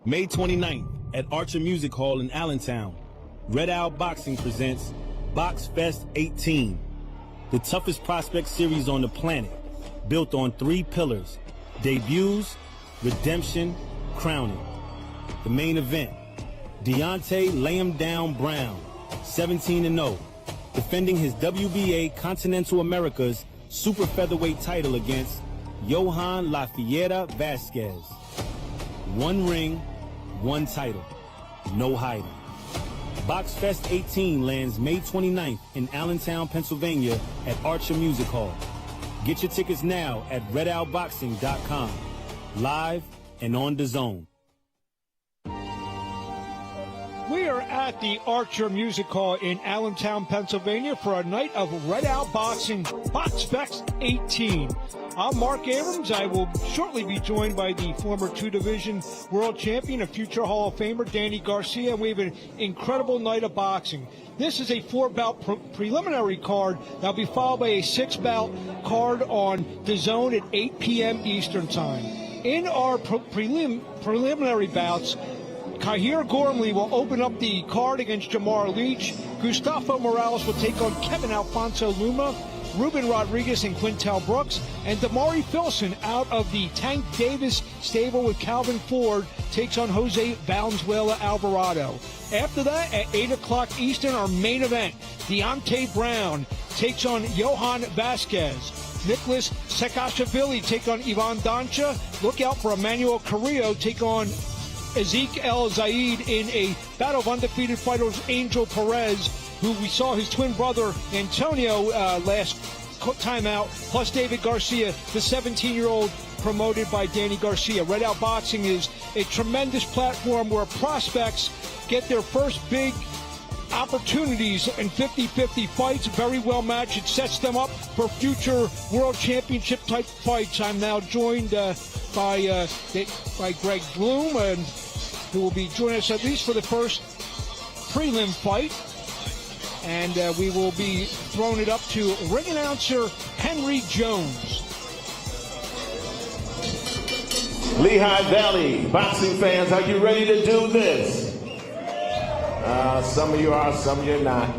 May 29th at Archer Music Hall in Allentown, Red Owl Boxing presents BOXFEST XVIII, the toughest prospect series on the planet, built on 3 pillars: debuts, redemption, crowning. The main event, Deontay Lay 'em Down Brown, 17-0, defending his WBA Continental Americas super featherweight title against Johan La Fiera Vasquez. 1 ring, 1 title, no hiding. BOXFEST XVIII lands May 29th in Allentown, Pennsylvania at Archer Music Hall. Get your tickets now at redowlboxing.com, live and on DAZN. We are at the Archer Music Hall in Allentown, Pennsylvania for a night of Red Owl Boxing BOXFEST XVIII. I'm Mark Abrams. I will shortly be joined by the former 2-division world champion and future Hall of Famer Danny Garcia. We have an incredible night of boxing. This is a 4-bout preliminary card that will be followed by a 6-bout card on DAZN at 8 p.m. Eastern Time. In our preliminary bouts, Kahir Gormley will open up the card against Jamar Leach. Gustavo Morales will take on Kevin Alfonso Luma. Ruben Rodriguez and Quintel Brooks. And Damari Filson out of the Tank Davis stable with Calvin Ford takes on Jose Valenzuela Alvarado. After that, at 8 o'clock Eastern, our main event, Deontay Brown takes on Johan Vasquez. Nicholas Saakashvili take on Ivan Dancha. Look out for Emmanuel Carrillo take on Ezekiel Zaid in a battle of undefeated fighters, Angel Perez, who we saw his twin brother Antonio last time out, plus David Garcia, the 17-year-old promoted by Danny Garcia. Red Owl Boxing is a tremendous platform where prospects get their first big opportunities in 50-50 fights, very well matched. It sets them up for future world championship type fights. I'm now joined by Greg Bloom, who will be joining us at least for the first prelim fight. And we will be throwing it up to ring announcer Henry Jones. Lehigh Valley boxing fans, are you ready to do this? Some of you are, some of you are not.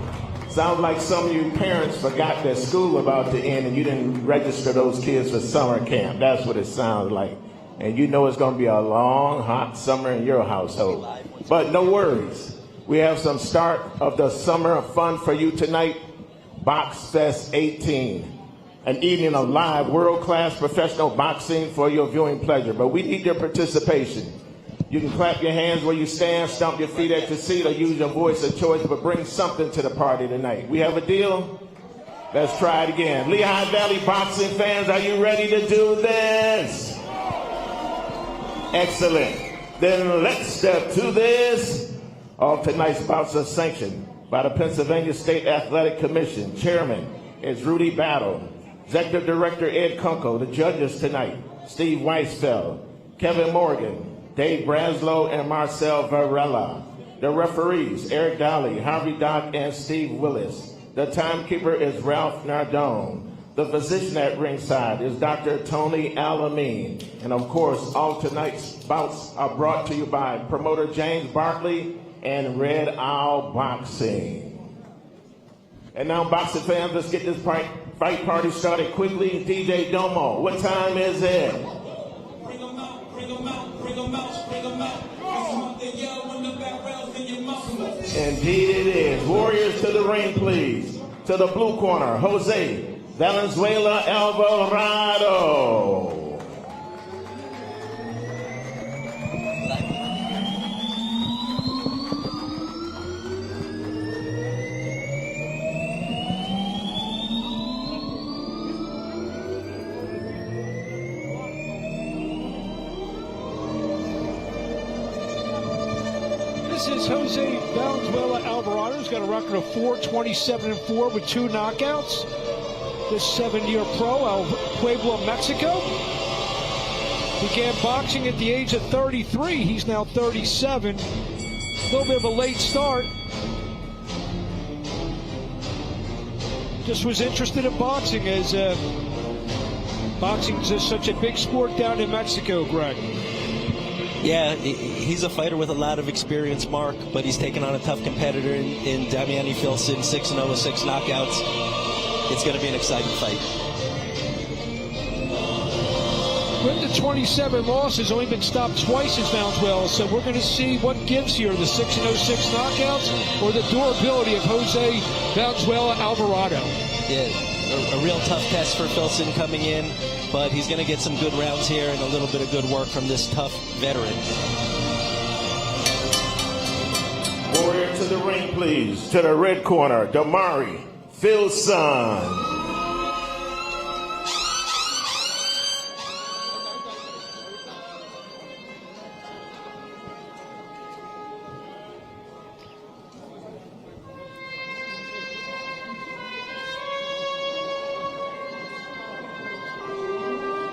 Sounds like some of you parents forgot that school about to end and you didn't register those kids for summer camp. That's what it sounds like. And you know it's going to be a long, hot summer in your household. But no worries. We have some start of the summer of fun for you tonight. BOXFEST XVIII. An evening of live, world-class professional boxing for your viewing pleasure. But we need your participation. You can clap your hands where you stand, stomp your feet at your seat, or use your voice of choice, but bring something to the party tonight. We have a deal? Let's try it again. Lehigh Valley boxing fans, are you ready to do this? Excellent. Then let's step to this. All tonight's bouts are sanctioned by the Pennsylvania State Athletic Commission. Chairman is Rudy Battle. Executive Director Ed Kunkel. The judges tonight, Steve Weisfeld, Kevin Morgan, Dave Braslow, and Marcel Varela. The referees, Eric Dolly, Harvey Dock, and Steve Willis. The timekeeper is Ralph Nardone. The physician at ringside is Dr. Tony Alamine. And of course, all tonight's bouts are brought to you by promoter James Barkley and Red Owl Boxing. And now, boxing fans, let's get this fight party started quickly. DJ Domo, what time is it? Bring them out, bring them out, bring them out, bring them out. Indeed it is. Warriors to the ring, please. To the blue corner, Jose Valenzuela Alvarado. This is Jose Valenzuela Alvarado. He's got a record of 4-27-4 with 2 knockouts. This 7-year pro out of Puebla, Mexico. Began boxing at the age of 33. He's now 37. A little bit of a late start. Just was interested in boxing as boxing is just such a big sport down in Mexico, Greg. Yeah, he's a fighter with a lot of experience, Mark, but he's taking on a tough competitor in Damiani Filson, 6-0 with 6 knockouts. It's going to be an exciting fight. With the 27 losses, only been stopped twice as Valenzuela, so we're going to see what gives here, the 6-0, 6 knockouts or the durability of Jose Valenzuela Alvarado. Yeah, a real tough test for Filson coming in, but he's going to get some good rounds here and a little bit of good work from this tough veteran. Warrior to the ring, please. To the red corner, Damari Filson.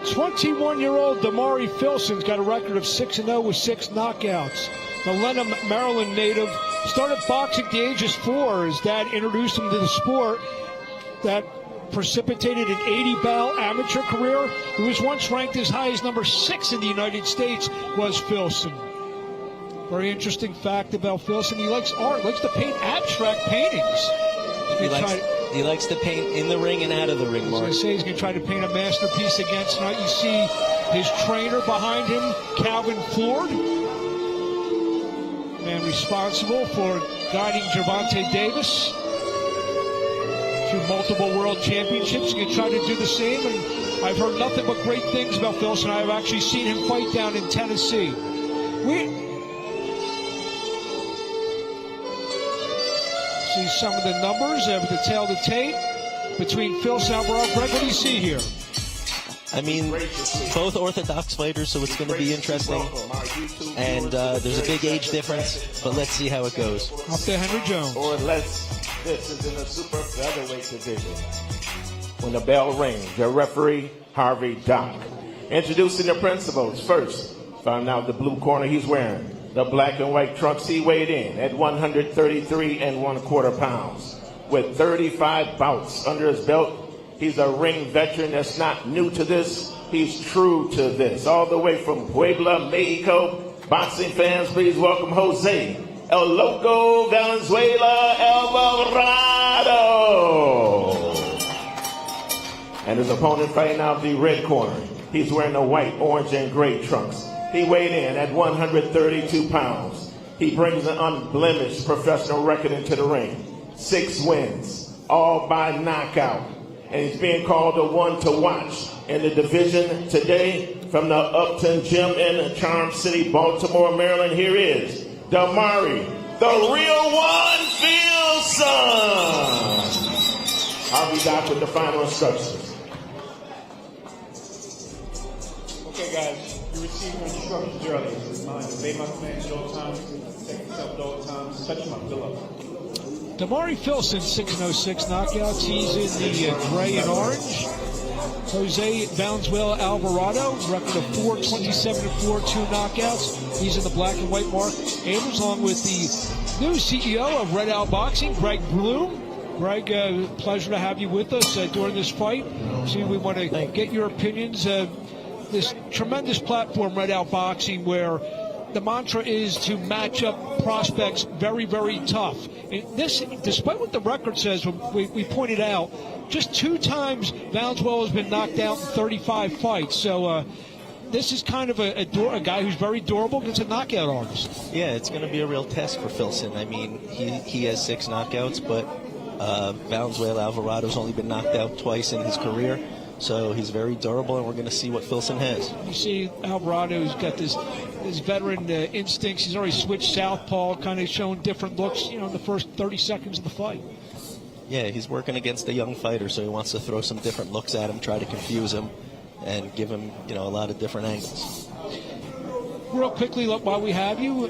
21-year-old Damari Filson's got a record of 6-0 with 6 knockouts. The Lenham, Maryland native started boxing at the age of 4. His dad introduced him to the sport. That precipitated an 80-bout amateur career. He was once ranked as high as number 6 in the United States, was Filson. Very interesting fact about Filson, he likes art, likes to paint abstract paintings. He likes to paint in the ring and out of the ring, Mark. I was going to say he's going to try to paint a masterpiece again tonight. You see his trainer behind him, Calvin Ford, man responsible for guiding Gervonta Davis to multiple world championships. He's going to try to do the same, and I've heard nothing but great things about Filson. I've actually seen him fight down in Tennessee. See some of the numbers with the tail of the tape between Filson and Alvarado. Greg, what do you see here? I mean, both orthodox fighters, so it's going to be interesting. And there's a big age difference, but let's see how it goes. Up to Henry Jones. Or unless this is in the super featherweight division. When the bell rings, your referee, Harvey Dock. Introducing the principals. First, found out the blue corner he's wearing the black and white trunks. He weighed in at 133 1/4 pounds. With 35 bouts under his belt, he's a ring veteran that's not new to this. He's true to this. All the way from Puebla, Mexico. Boxing fans, please welcome Jose El Loco Valenzuela Alvarado. And his opponent fighting out the red corner. He's wearing the white, orange, and gray trunks. He weighed in at 132 pounds. He brings an unblemished professional record into the ring. 6 wins, all by knockout. And he's being called the one to watch in the division today from the Upton Gym in Charm City, Baltimore, Maryland. Here is Damari, the real one, Filson. Harvey Dock with the final instructions. Okay, guys. You received your instructions earlier. Mind, obey my commands at all times, protect yourself at all times, touch my pillow. Damari Filson, 6-0-6 knockouts. He's in the gray and orange. Jose Valenzuela Alvarado, record of 4-27-4, 2 knockouts. He's in the black and white. Mark Abrams, along with the new CEO of Red Owl Boxing, Greg Bloom. Greg, pleasure to have you with us during this fight. See, we want to get your opinions. This tremendous platform, Red Owl Boxing, where the mantra is to match up prospects very, very tough. And this, despite what the record says, we pointed out, just 2 times Valenzuela has been knocked out in 35 fights. So this is kind of a guy who's very durable against a knockout artist. Yeah, it's going to be a real test for Filson. I mean, he has 6 knockouts, but Valenzuela Alvarado's only been knocked out twice in his career. So he's very durable, and we're going to see what Filson has. You see Alvarado's got this veteran instincts. He's already switched southpaw, kind of showing different looks, in the first 30 seconds of the fight. Yeah, he's working against a young fighter, so he wants to throw some different looks at him, try to confuse him, and give him, a lot of different angles. Real quickly, look, while we have you,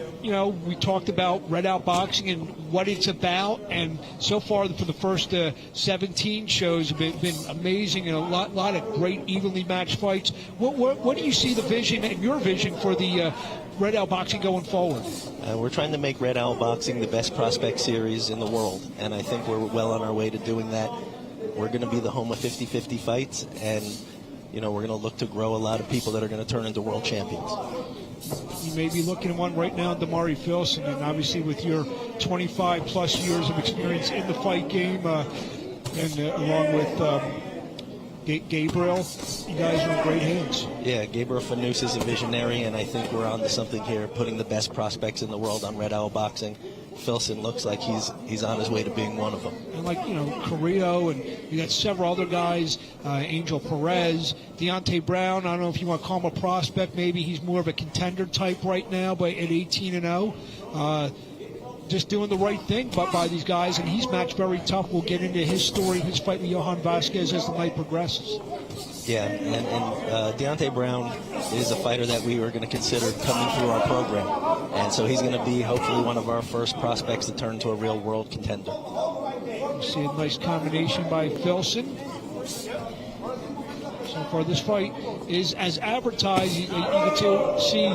we talked about Red Out Boxing and what it's about, and so far for the first 17 shows have been amazing and a lot of great evenly matched fights. What do you see the vision and your vision for the Red Owl Boxing going forward? We're trying to make Red Owl Boxing the best prospect series in the world, and I think we're well on our way to doing that. We're going to be the home of 50-50 fights, and we're going to look to grow a lot of people that are going to turn into world champions. You may be looking at one right now, Damari Filson, and obviously with your 25-plus years of experience in the fight game, and along with Gabriel, you guys are in great hands. Yeah, Gabriel Fanous is a visionary, and I think we're on to something here, putting the best prospects in the world on Red Owl Boxing. Filson looks like he's on his way to being one of them. And like, Carrillo, and you got several other guys, Angel Perez, Deontay Brown. I don't know if you want to call him a prospect. Maybe he's more of a contender type right now, but at 18-0. Just doing the right thing by these guys, and he's matched very tough. We'll get into his story, his fight with Johan Vasquez as the night progresses. Yeah, and Deontay Brown is a fighter that we were going to consider coming through our program. And so he's going to be hopefully one of our first prospects to turn into a real world contender. You see a nice combination by Filson. So far, this fight is as advertised. You can see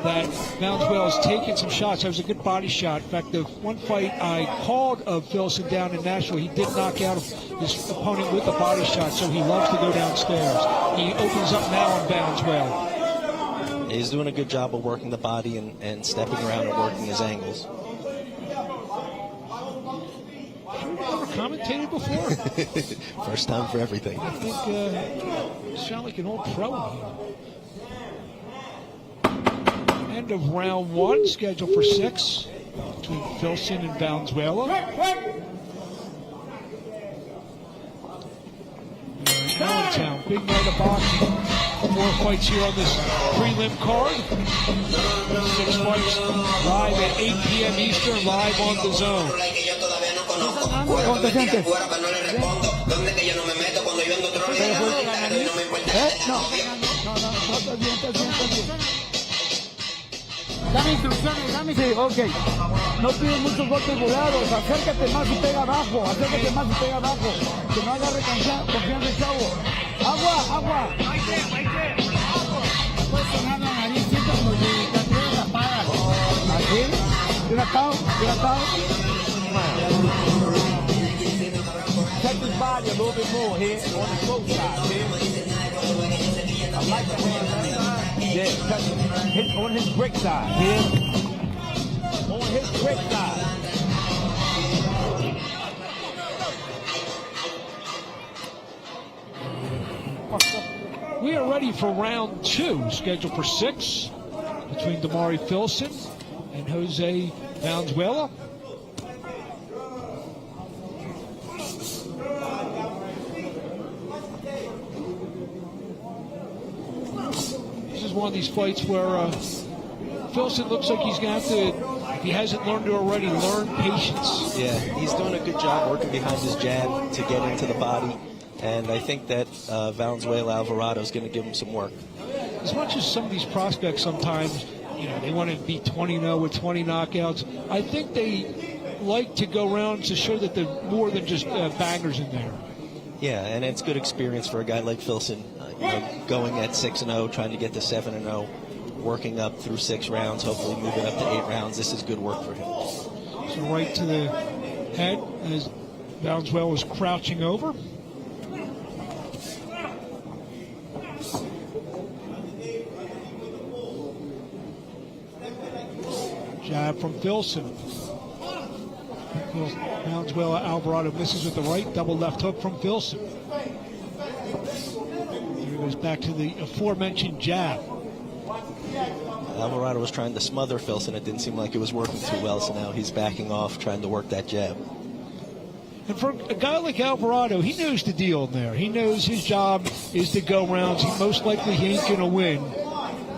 that Valenzuela is taking some shots. That was a good body shot. In fact, the one fight I called of Filson down in Nashville, he did knock out his opponent with a body shot, so he loves to go downstairs. He opens up now on Valenzuela. He's doing a good job of working the body and stepping around and working his angles. Never commentated before. First time for everything. I think sound like an old pro here. End of round one, scheduled for 6 between Filson and Valenzuela. Allentown, big night of boxing. 4 fights here on this prelim card. 6 fights live at 8 p.m. Eastern, live on DAZN. Dame instrucciones, dame. Sí, ok. No pides muchos golpes volados. Acércate más y pega abajo. Acércate más y pega abajo. Que no agarre confianza el chavo. Agua, agua. Puedes sonar la nariz, siento como si te tienes tapada. Aquí. Hidratado. Check his body a little bit more here on the close side. Here. I like the hand right. Yeah, hit on his break side. Here. On his break side. We are ready for round 2, scheduled for 6, between Damari Filson and Jose Valenzuela. This is one of these fights where Filson looks like he's going to have to, if he hasn't learned it already, learn patience. Yeah, he's doing a good job working behind his jab to get into the body. And I think that Valenzuela Alvarado is going to give him some work. As much as some of these prospects sometimes, they want to be 20-0 with 20 knockouts, I think they like to go around to show that they're more than just bangers in there. Yeah, and it's good experience for a guy like Filson, going at 6-0, trying to get to 7-0, working up through 6 rounds, hopefully moving up to 8 rounds. This is good work for him. So right to the head as Valenzuela was crouching over. Jab from Filson. Valenzuela Alvarado misses with the right. Double left hook from Filson. Here goes back to the aforementioned jab. Alvarado was trying to smother Filson. It didn't seem like it was working too well, so now he's backing off, trying to work that jab. And for a guy like Alvarado, he knows the deal in there. He knows his job is to go rounds. Most likely he ain't going to win.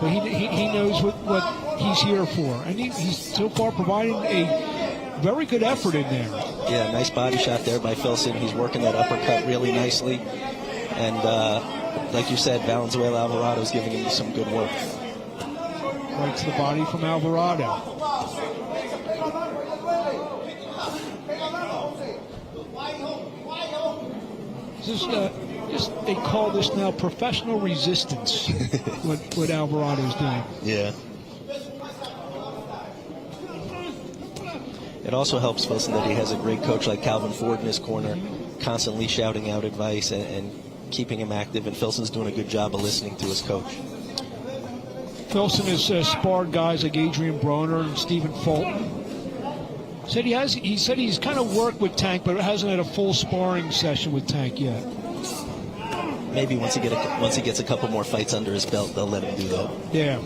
But he knows what he's here for. And he's so far providing a very good effort in there. Yeah, nice body shot there by Filson. He's working that uppercut really nicely. And like you said, Valenzuela Alvarado is giving him some good work. Right to the body from Alvarado. They call this now professional resistance, what Alvarado's doing. Yeah. It also helps Filson that he has a great coach like Calvin Ford in his corner, constantly shouting out advice and keeping him active, and Filson's doing a good job of listening to his coach. Filson has sparred guys like Adrian Broner and Stephen Fulton. He said he's kind of worked with Tank, but hasn't had a full sparring session with Tank yet. Maybe once he gets a couple more fights under his belt, they'll let him do that. Yeah.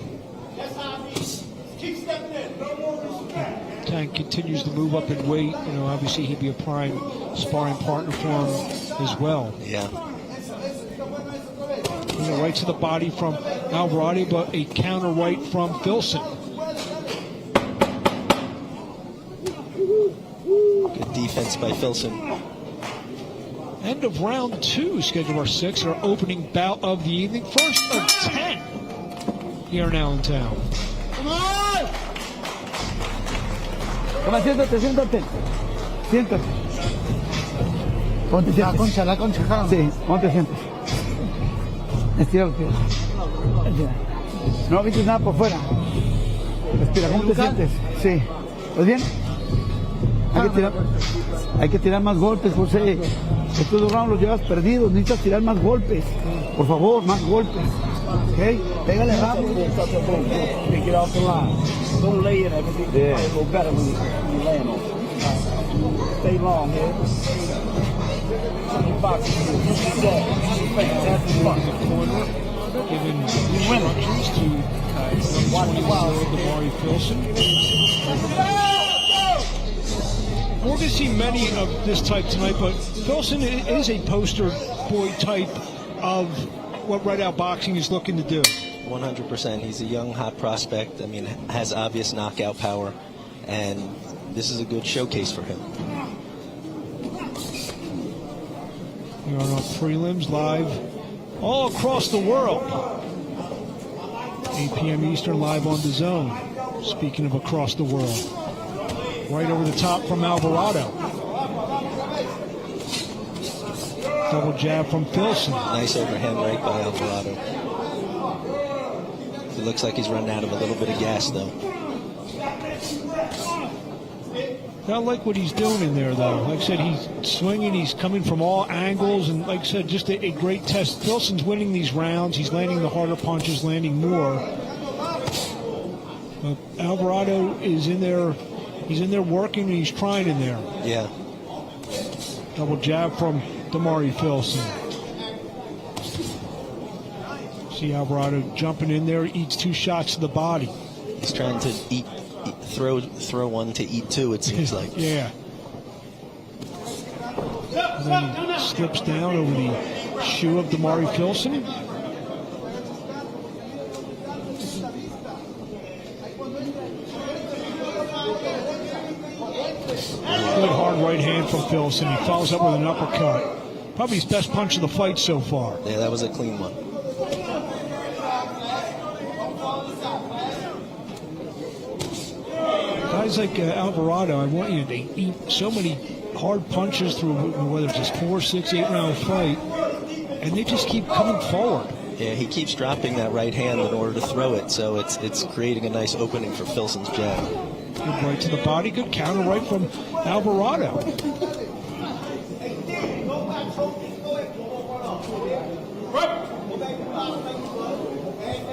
Tank continues to move up in weight. You know, obviously he'd be a prime sparring partner for him as well. Yeah. You know, right to the body from Alvarado, but a counter right from Filson. Good defense by Filson. End of round 2, schedule our 6, our opening bout of the evening. First of 10 here in Allentown. Come on, siéntate. Siéntate. Ponte, siéntate. La concha, sí, ponte, siéntate. Estira los pies. No avientes nada por fuera. Respira, ¿cómo te sientes? Sí. ¿Estás bien? Hay que tirar más golpes, José. Estos 2 rounds los llevas perdidos. Necesitas tirar más golpes. Por favor, más golpes. ¿Ok? Pégale rápido. Take it off the line. Don't lay it. Everything will go better when you land on it. Stay long here. Giving instructions to 20-year-old Damari Filson. We're going to see many of this type tonight, but Filson is a poster boy type of what Red Out Boxing is looking to do. 100%. He's a young, hot prospect. I mean, has obvious knockout power, and this is a good showcase for him. Here on our prelims live all across the world. 8 p.m. Eastern, live on DAZN. Speaking of across the world. Right over the top from Alvarado. Double jab from Filson. Nice overhand right by Alvarado. It looks like he's running out of a little bit of gas, though. I like what he's doing in there, though. Like I said, he's swinging, he's coming from all angles, and like I said, just a great test. Filson's winning these rounds. He's landing the harder punches, landing more. But Alvarado is in there. He's in there working, and he's trying in there. Yeah. Double jab from Damari Filson. See Alvarado jumping in there, eats 2 shots to the body. He's trying to throw one to eat 2, it seems like. Yeah. And then he slips down over the shoe of Damari Filson. Good hard right hand from Filson. He follows up with an uppercut. Probably his best punch of the fight so far. Yeah, that was a clean one. Guys like Alvarado, I want you to eat so many hard punches through, whether it's a 4, 6, 8 round fight, and they just keep coming forward. Yeah, he keeps dropping that right hand in order to throw it, so it's creating a nice opening for Filson's jab. Good right to the body, good counter right from Alvarado.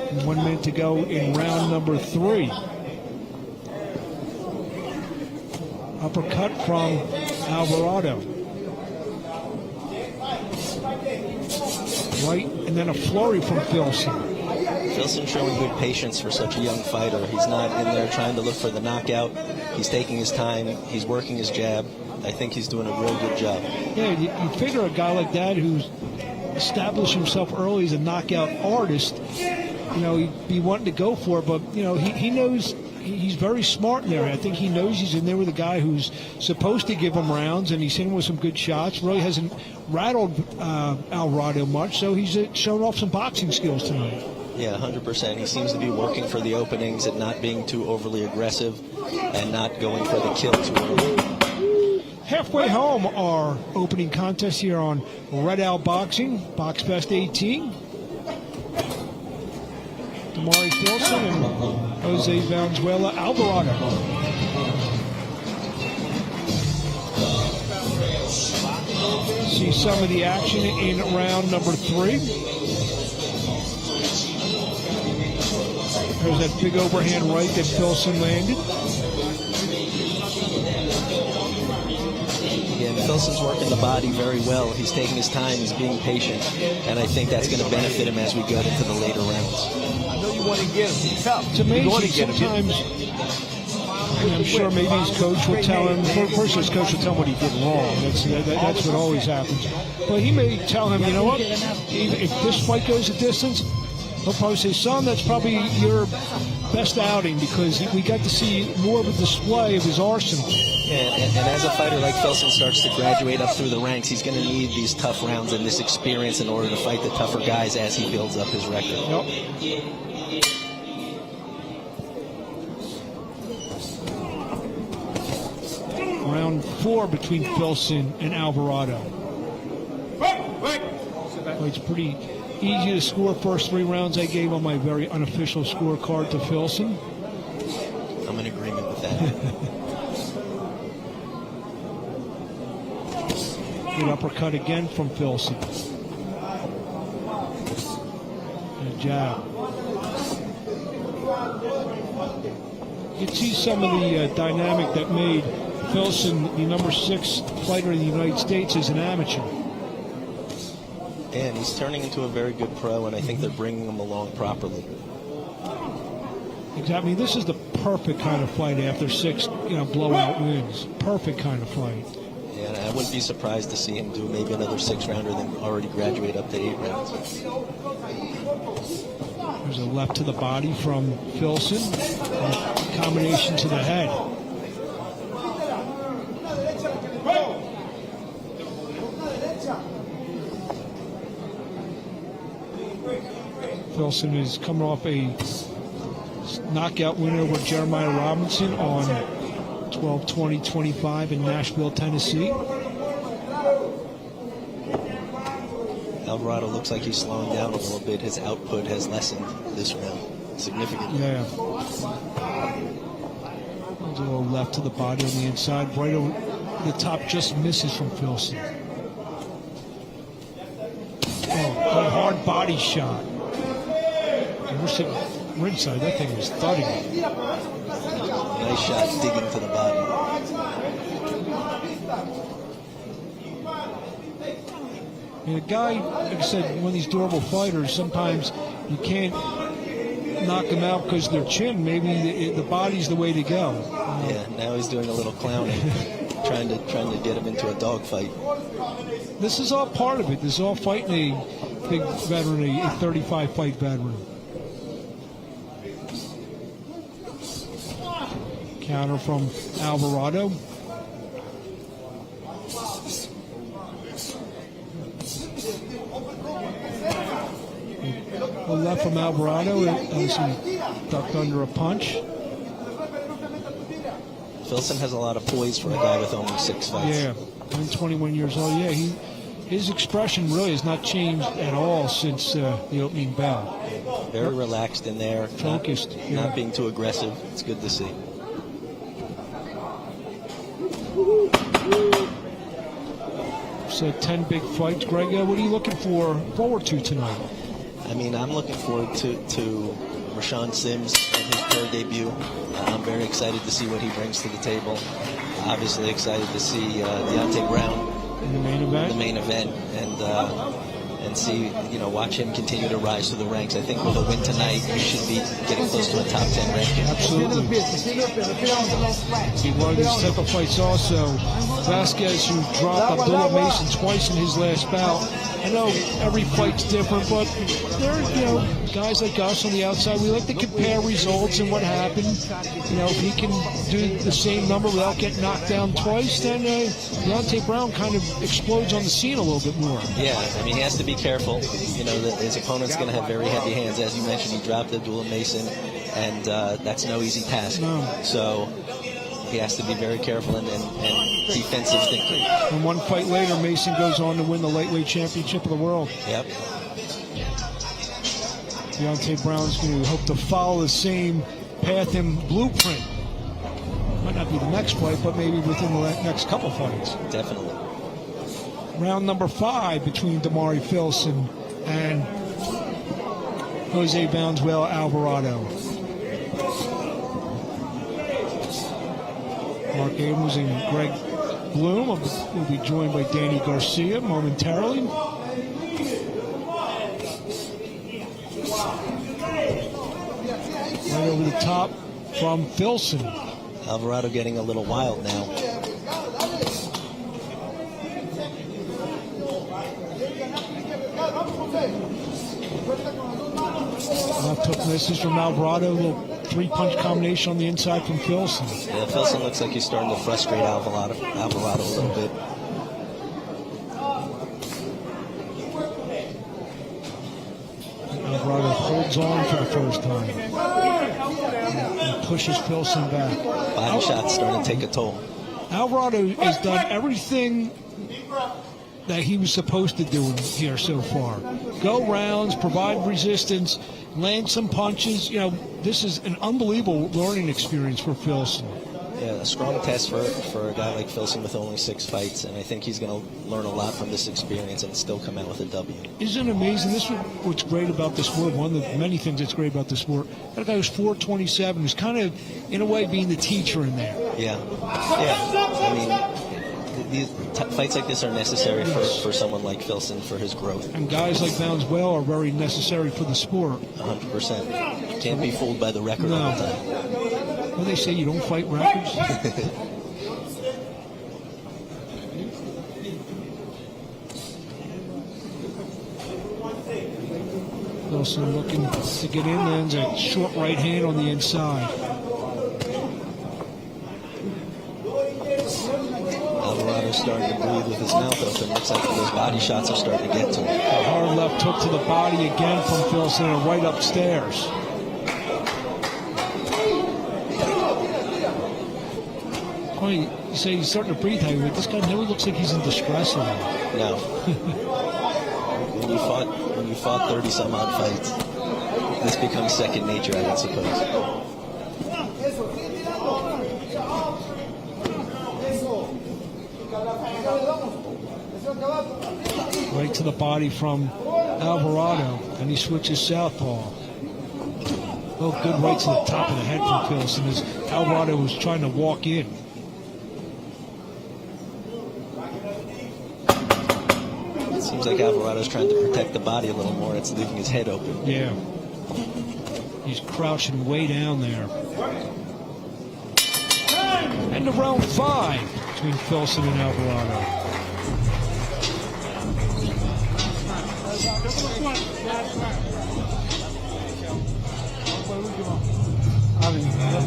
And 1 minute to go in round number 3. Uppercut from Alvarado. Right, and then a flurry from Filson. Filson showing good patience for such a young fighter. He's not in there trying to look for the knockout. He's taking his time. He's working his jab. I think he's doing a real good job. Yeah, you figure a guy like that who's established himself early as a knockout artist, you know, he'd be wanting to go for it, but, you know, he knows he's very smart in there. I think he knows he's in there with a guy who's supposed to give him rounds, and he's in with some good shots. Really hasn't rattled Alvarado much, so he's shown off some boxing skills tonight. Yeah, 100%. He seems to be working for the openings and not being too overly aggressive and not going for the kill too early. Halfway home, our opening contest here on Red Out Boxing, BOXFEST 18. Damari Filson and Jose Valenzuela Alvarado. See some of the action in round number 3. There's that big overhand right that Filson landed. Again, Filson's working the body very well. He's taking his time. He's being patient. And I think that's going to benefit him as we get into the later rounds. I know you want to get him. Tough. It's amazing sometimes. I'm sure maybe his coach will tell him. First, his coach will tell him what he did wrong. That's what always happens. But he may tell him, you know what? If this fight goes a distance, he'll probably say, son, that's probably your best outing because we got to see more of a display of his arsenal. And as a fighter like Filson starts to graduate up through the ranks, he's going to need these tough rounds and this experience in order to fight the tougher guys as he builds up his record. Yep. Round 4 between Filson and Alvarado. It's pretty easy to score. First 3 rounds I gave on my very unofficial scorecard to Filson. I'm in agreement with that. Good uppercut again from Filson. And a jab. You can see some of the dynamic that made Filson the number 6 fighter in the United States as an amateur. And he's turning into a very good pro, and I think they're bringing him along properly. Exactly. This is the perfect kind of fight after 6, blowout wins. Perfect kind of fight. Yeah, and I wouldn't be surprised to see him do maybe another 6-rounder, then already graduate up to 8 rounds. There's a left to the body from Filson. A combination to the head. Filson is coming off a knockout winner over Jeremiah Robinson on 12-20-25 in Nashville, Tennessee. Alvarado looks like he's slowing down a little bit. His output has lessened this round significantly. Yeah. There's a little left to the body on the inside. Right over the top, just misses from Filson. Oh, a hard body shot. We're sitting ringside. That thing was thudding. Nice shot digging to the body. A guy, like I said, one of these durable fighters, sometimes you can't knock them out because of their chin. Maybe the body's the way to go. Yeah, now he's doing a little clowning, trying to get him into a dogfight. This is all part of it. This is all fighting a big veteran, a 35-fight veteran. Counter from Alvarado. A left from Alvarado as he ducked under a punch. Filson has a lot of poise for a guy with only 6 fights. Yeah, 21 years old. Yeah, his expression really has not changed at all since the opening bell. Very relaxed in there. Focused. Not being too aggressive. It's good to see. So 10 big fights. Greg, what are you looking forward to tonight? I mean, I'm looking forward to Rashawn Sims and his pro debut. I'm very excited to see what he brings to the table. Obviously excited to see Deontay Brown in the main event, and see, watch him continue to rise through the ranks. I think with a win tonight, he should be getting close to a top 10 ranking. Absolutely. He won these type of fights also. Vasquez, who dropped Abdullah Mason twice in his last bout. I know every fight's different, but there are, guys like us on the outside, we like to compare results and what happened. If he can do the same number without getting knocked down twice, then Deontay Brown kind of explodes on the scene a little bit more. Yeah, I mean, he has to be careful. That his opponent's going to have very heavy hands. As you mentioned, he dropped Abdullah Mason, and that's no easy task. No. So he has to be very careful and defensive thinking. And one fight later, Mason goes on to win the lightweight championship of the world. Yep. Deontay Brown's going to hope to follow the same path and blueprint. Might not be the next fight, but maybe within the next couple fights. Definitely. Round number 5 between Damari Filson and Jose Valenzuela Alvarado. Mark Abrams and Greg Bloom will be joined by Danny Garcia momentarily. Right over the top from Filson. Alvarado getting a little wild now. Left hook misses from Alvarado. A little three-punch combination on the inside from Filson. Yeah, Filson looks like he's starting to frustrate Alvarado a little bit. Alvarado holds on for the first time and pushes Filson back. Body shots starting to take a toll. Alvarado has done everything that he was supposed to do here so far. Go rounds, provide resistance, land some punches. You know, this is an unbelievable learning experience for Filson. Yeah, a strong test for a guy like Filson with only 6 fights, and I think he's going to learn a lot from this experience and still come out with a W. Isn't it amazing? This is what's great about this sport. One of the many things that's great about this sport. That guy was 427, who's kind of, in a way, being the teacher in there. Yeah. I mean, these fights like this are necessary for someone like Filson for his growth. And guys like Valenzuela are very necessary for the sport. 100%. Can't be fooled by the record all the time. Well, they say you don't fight records. Filson looking to get in, lands a short right hand on the inside. Alvarado's starting to breathe with his mouth open. Looks like those body shots are starting to get to him. A hard left hook to the body again from Filson and right upstairs. You say he's starting to breathe heavy, but this guy never looks like he's in distress at all. No. When you fought 30-some odd fights, this becomes second nature, I would suppose. Right to the body from Alvarado, and he switches southpaw. Oh, good right to the top of the head from Filson as Alvarado was trying to walk in. Seems like Alvarado's trying to protect the body a little more. It's leaving his head open. Yeah. He's crouching way down there. End of round 5 between Filson and Alvarado.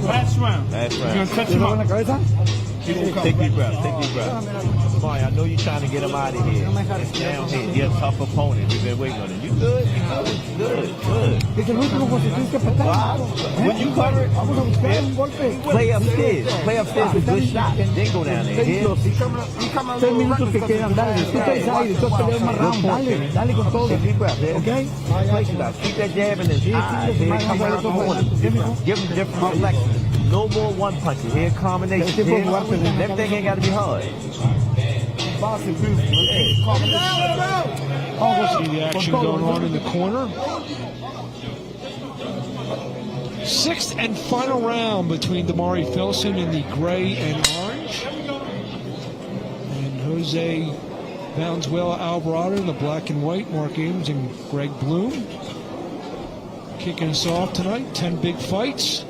Last round. Last You round. gonna touch him on the cabeza? Take deep breath. Take deep breath. Mari, I know you're trying to get him out of here. Down here. You're a tough opponent. We've been waiting on it. You good? Good. Wow. When you cover it, play upstairs. Play upstairs with good shots. Then go down there. Here. 3 minutos que quedan, dale, disfruta ahí, después peleas más round, dale con todo, Take deep breath. ¿ok? Place it out. Keep that jab in his eyes. Here, come around the corner. Give him different reflections. No more one punches. Here, combination. Here. Everything ain't got to be hard. See the action going on in the corner. 6th and final round between Damari Filson in the gray and orange, and Jose Valenzuela Alvarado in the black and white. Mark Abrams and Greg Bloom kicking us off tonight. 10 big fights.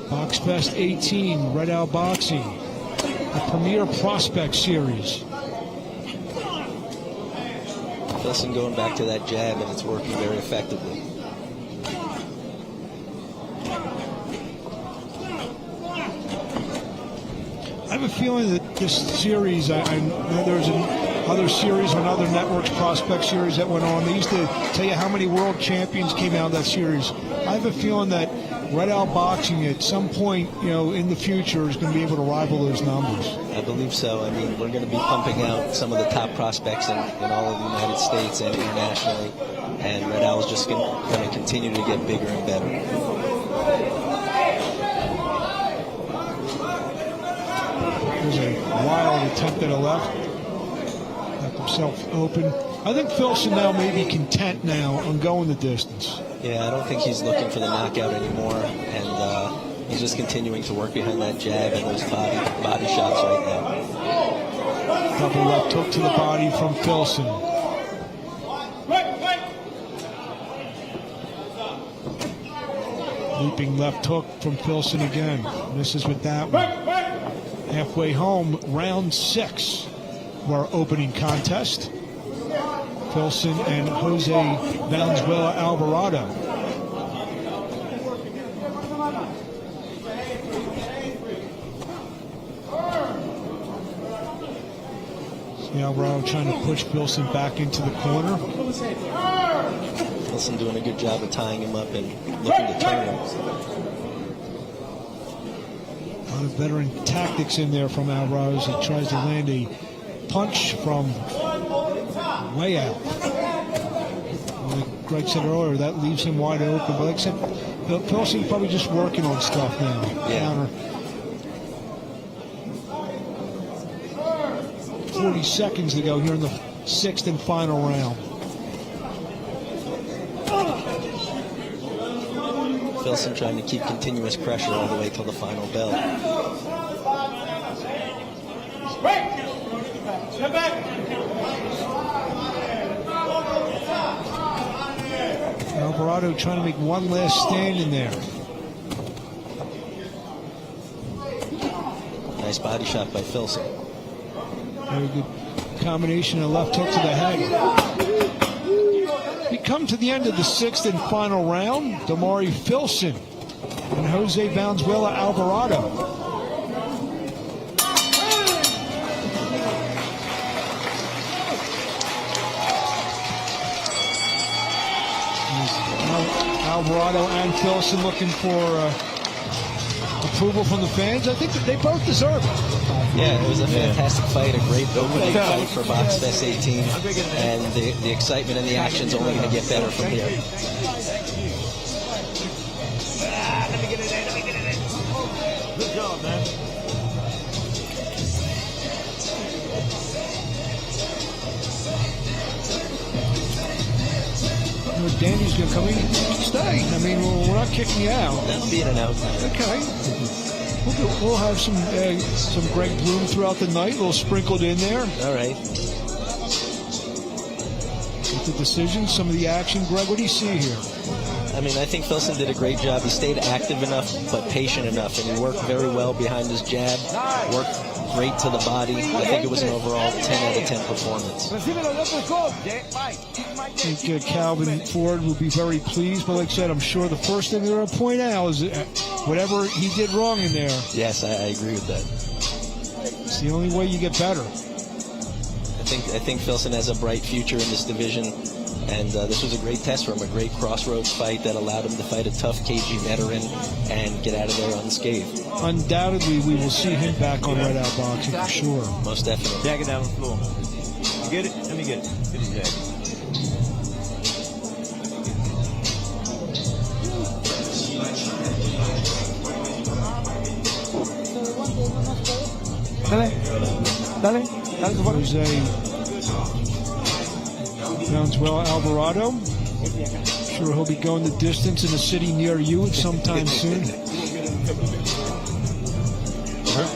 BOXFEST 18 Red Owl Boxing, the premier prospect series. Filson going back to that jab, and it's working very effectively. I have a feeling that this series, I know there's other series on other networks, prospect series that went on. They used to tell you how many world champions came out of that series. I have a feeling that Red Owl Boxing at some point, in the future is going to be able to rival those numbers. I believe so. I mean, we're going to be pumping out some of the top prospects in all of the United States and internationally, and Red Owl is just going to continue to get bigger and better. There's a wild attempt at a left. Left himself open. I think Filson now may be content now on going the distance. Yeah, I don't think he's looking for the knockout anymore, and He's just continuing to work behind that jab and those body shots right now. Double left hook to the body from Filson. Leaping left hook from Filson again. Misses with that one. Halfway home, round 6 of our opening contest. Filson and Jose Valenzuela Alvarado. Alvarado trying to push Filson back into the corner. Filson doing a good job of tying him up and looking to turn him. A lot of veteran tactics in there from Alvarado as he tries to land a punch from way out. Like Greg said earlier, that leaves him wide open. But like I said, Filson's probably just working on stuff now. Yeah. Counter. 40 seconds to go here in the 6th and final round. Filson trying to keep continuous pressure all the way till the final bell. Step back. Alvarado trying to make one last stand in there. Nice body shot by Filson. Very good combination of left hook to the head. We come to the end of the 6th and final round. Damari Filson and Jose Valenzuela Alvarado. Alvarado and Filson looking for approval from the fans. I think that they both deserve it. Yeah, it was a fantastic fight, a great opening fight for BOXFEST 18, and the excitement and the action's only going to get better from here. Good job, man. Danny's going to come in and stay. I mean, we're not kicking you out. That's being announced. Okay. We'll have some Greg Bloom throughout the night, a little sprinkled in there. All right. With the decision, some of the action. Greg, what do you see here? I mean, I think Filson did a great job. He stayed active enough, but patient enough, and he worked very well behind his jab. Worked great to the body. I think it was an overall 10 out of 10 performance. I think Calvin Ford will be very pleased, but like I said, I'm sure the first thing they're going to point out is whatever he did wrong in there. Yes, I agree with that. It's the only way you get better. I think Filson has a bright future in this division, and this was a great test for him, a great crossroads fight that allowed him to fight a tough KG veteran and get out of there unscathed. Undoubtedly, we will see him back on Red Out Boxing for sure. Most definitely. Jag it down on the floor. You get it? Let me get it. Get it, Jag. Dale. Jose Valenzuela Alvarado. Sure he'll be going the distance in a city near you at some time soon.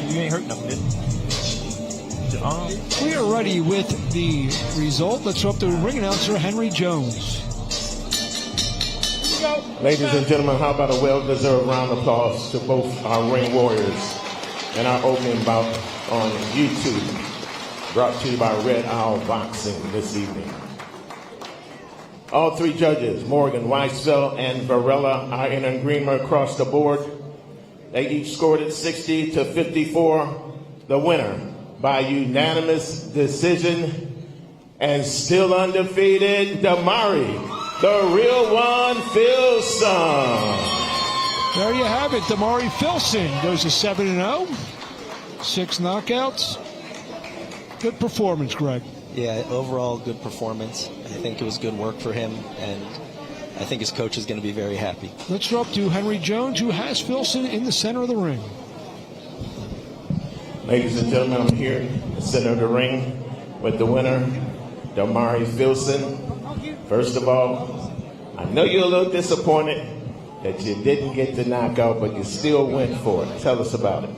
You ain't hurt nothing, did you? We are ready with the result. Let's go up to ring announcer Henry Jones. Ladies and gentlemen, how about a well-deserved round of applause to both our ring warriors and our opening bout on YouTube, brought to you by Red Owl Boxing this evening. All three judges, Morgan, Weisfeld, and Varela, are in agreement across the board. They each scored it 60 to 54. The winner by unanimous decision and still undefeated, Damari, the real one, Filson. There you have it. Damari Filson goes to 7-0. 6 knockouts. Good performance, Greg. Yeah, overall good performance. I think it was good work for him, and I think his coach is going to be very happy. Let's go up to Henry Jones, who has Filson in the center of the ring. Ladies and gentlemen, I'm here in the center of the ring with the winner, Damari Filson. First of all, I know you're a little disappointed that you didn't get to knock out, but you still went for it. Tell us about it.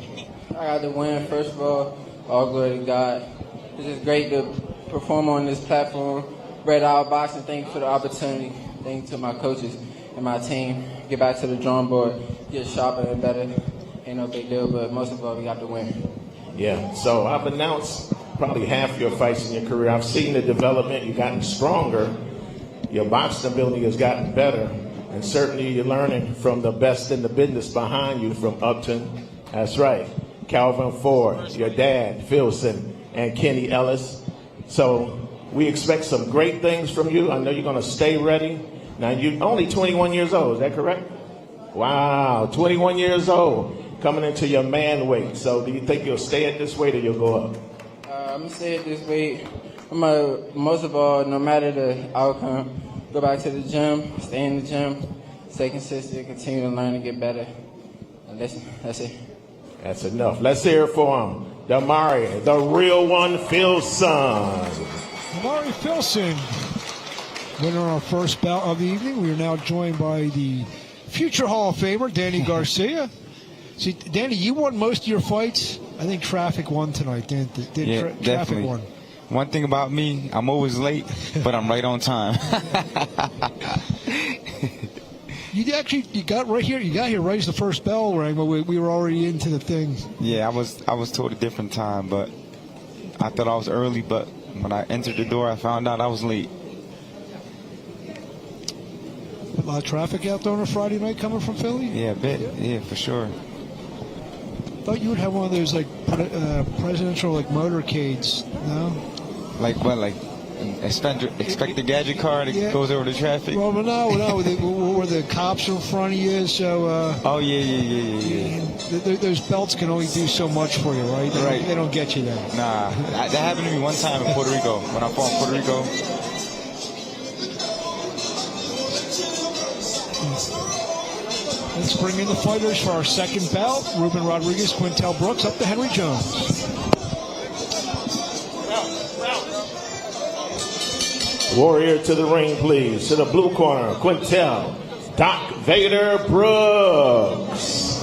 I got to win. First of all glory to God. It's just great to perform on this platform. Red Owl Boxing, thank you for the opportunity. Thank you to my coaches and my team. Get back to the drawing board, get sharper and better. Ain't no big deal, but most of all, we got to win. Yeah, so I've announced probably half your fights in your career. I've seen the development. You've gotten stronger. Your boxing ability has gotten better. And certainly you're learning from the best in the business behind you from Upton. That's right. Calvin Ford, your dad, Philson, and Kenny Ellis. So we expect some great things from you. I know you're going to stay ready. Now, you're only 21 years old. Is that correct? Wow, 21 years old. Coming into your man weight. So do you think you'll stay at this weight or you'll go up? I'm going to stay at this weight. Most of all, no matter the outcome, go back to the gym, stay in the gym, stay consistent, continue to learn and get better. And that's it. That's enough. Let's hear it for him. Damari, the real one, Filson. Damari Filson, winner of our first bout of the evening. We are now joined by the future Hall of Famer, Danny Garcia. See, Danny, you won most of your fights. I think traffic won tonight. Traffic definitely. won. One thing about me, I'm always late, but I'm right on time. You got here right as the first bell rang, but we were already into the thing. Yeah, I was told a different time, but I thought I was early, but when I entered the door, I found out I was late. A lot of traffic out there on a Friday night coming from Philly? Yeah, a bit. Yeah, for sure. Thought you would have one of those presidential motorcades, no? Like what? Like expect the gadget car that goes over the traffic? Well, no, where the cops are in front of you, so... oh, yeah. Those belts can only do so much for you, right? They don't get you there. Nah, that happened to me one time in Puerto Rico. When I fought in Puerto Rico. Let's bring in the fighters for our second bout. Ruben Rodriguez, Quintel Brooks, up to Henry Jones. Warrior to the ring, please. To the blue corner, Quintel Doc Vader Brooks.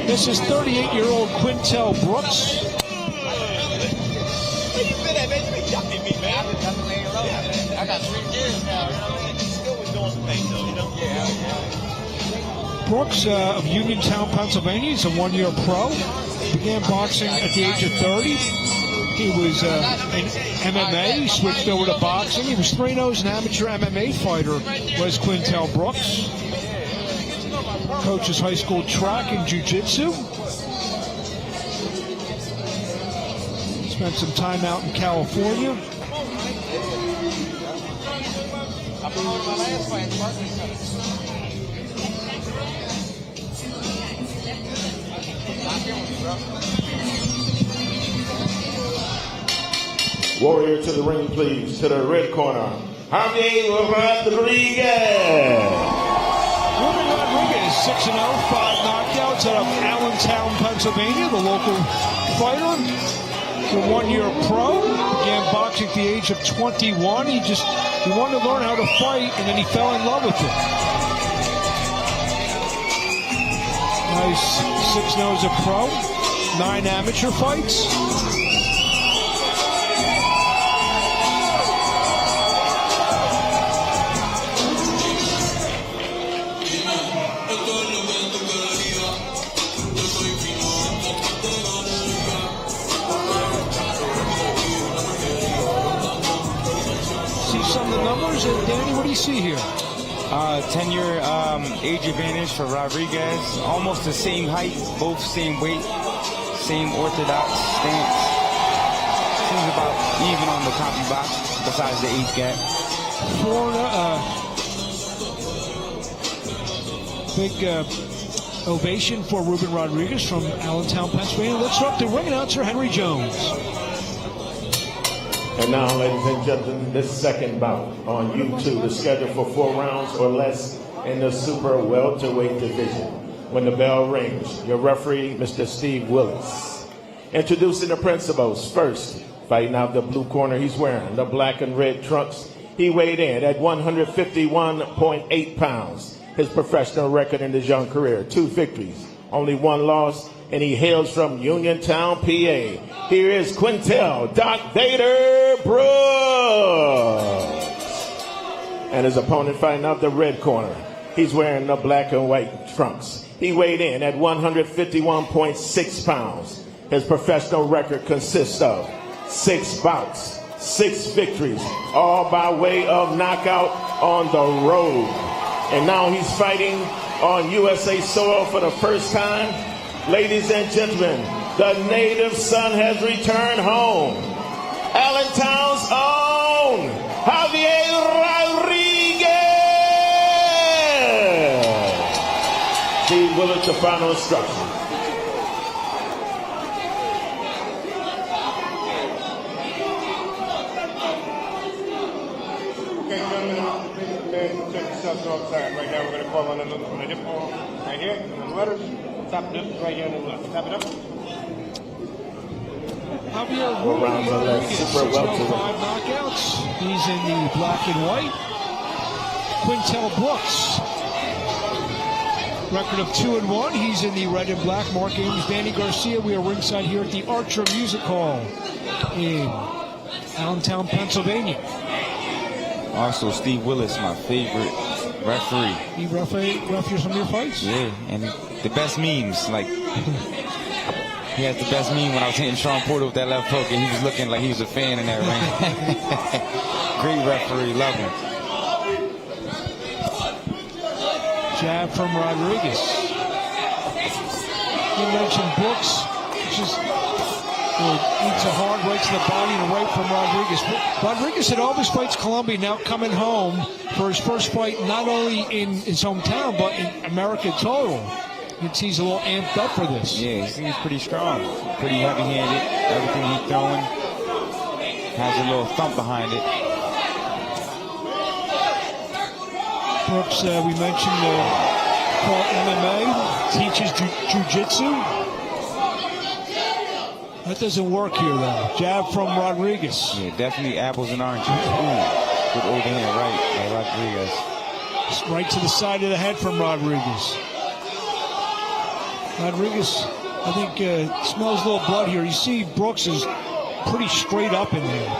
This is 38-year-old Quintel Brooks. I got 3 years now. Still was doing the thing, though, you know? Brooks of Uniontown, Pennsylvania. He's a 1-year pro. Began boxing at the age of 30. He was in MMA. He switched over to boxing. He was 3-0 as an amateur MMA fighter, was Quintel Brooks. Coaches high school track and jiu-jitsu. Spent some time out in California. Warrior to the ring, please. To the red corner, Javier Rodriguez. Ruben Rodriguez, 6-0, 5 knockouts out of Allentown, Pennsylvania, the local fighter. He's a 1-year pro. Began boxing at the age of 21. He wanted to learn how to fight, and then he fell in love with it. Nice 6-0 as a pro. 9 amateur fights. Danny, what do you see here? 10-year age advantage for Rodriguez. Almost the same height, both same weight, same orthodox stance. Seems about even on the CompuBox, besides the age gap. Big ovation for Ruben Rodriguez from Allentown, Pennsylvania. Let's start the ring announcer, Henry Jones. And now, ladies and gentlemen, this second bout on YouTube is scheduled for 4 rounds or less in the super welterweight division. When the bell rings, your referee, Mr. Steve Willis. Introducing the principals. First, fighting out the blue corner, he's wearing the black and red trunks. He weighed in at 151.8 pounds. His professional record in his young career, 2 victories, only 1 loss, and he hails from Uniontown, PA. Here is Quintel Doc Vader Brooks. And his opponent fighting out the red corner. He's wearing the black and white trunks. He weighed in at 151.6 pounds. His professional record consists of 6 bouts, 6 victories, all by way of knockout on the road. And now he's fighting on USA soil for the first time. Ladies and gentlemen, the native son has returned home. Allentown's own Javier Rodriguez. Steve Willard, the final instruction. Okay, gentlemen, man, check yourselves outside. Right now, we're going to call on the hip ball right here, and the letters. Top of this right here on the left. Tap it up. Javier Rodriguez, 605 knockouts. He's in the black and white. Quintel Brooks, record of 2-1. He's in the red and black. Mark Ames, Danny Garcia. We are ringside here at the Archer Music Hall in Allentown, Pennsylvania. Also, Steve Willis, my favorite referee. He refers some of your fights? Yeah, and the best memes, like, he has the best meme when I was hitting Sean Porter with that left hook, and he was looking like he was a fan in that ring. Great referee, love him. Jab from Rodriguez. You mentioned Brooks, just eats a hard right to the body and a right from Rodriguez. Rodriguez had all his fights Colombia, now coming home for his first fight, not only in his hometown, but in America total. He's a little amped up for this. Yeah, he seems pretty strong, pretty heavy-handed. Everything he's throwing has a little thump behind it. Brooks, we mentioned, taught MMA, teaches jiu-jitsu. That doesn't work here, though. Jab from Rodriguez. Yeah, definitely apples and oranges. Ooh, good overhand right by Rodriguez. Just right to the side of the head from Rodriguez. Rodriguez, I think, smells a little blood here. You see Brooks is pretty straight up in there.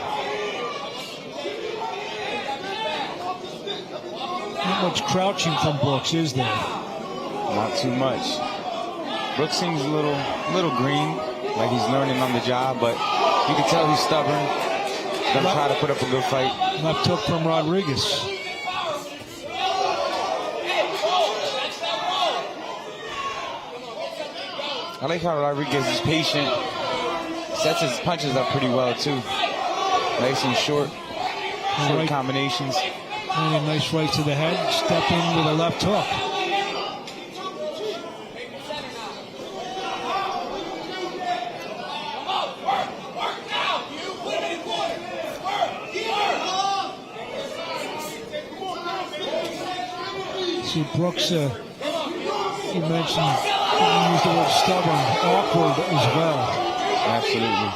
Not much crouching from Brooks, is there? Not too much. Brooks seems a little green, like he's learning on the job, but you can tell he's stubborn. Gonna try to put up a good fight. Left hook from Rodriguez. I like how Rodriguez is patient. Sets his punches up pretty well, too. Nice and short Right. combinations. And a nice right to the head. Step in with a left hook. See, Brooks, you mentioned, you used the word stubborn, awkward as well. Absolutely.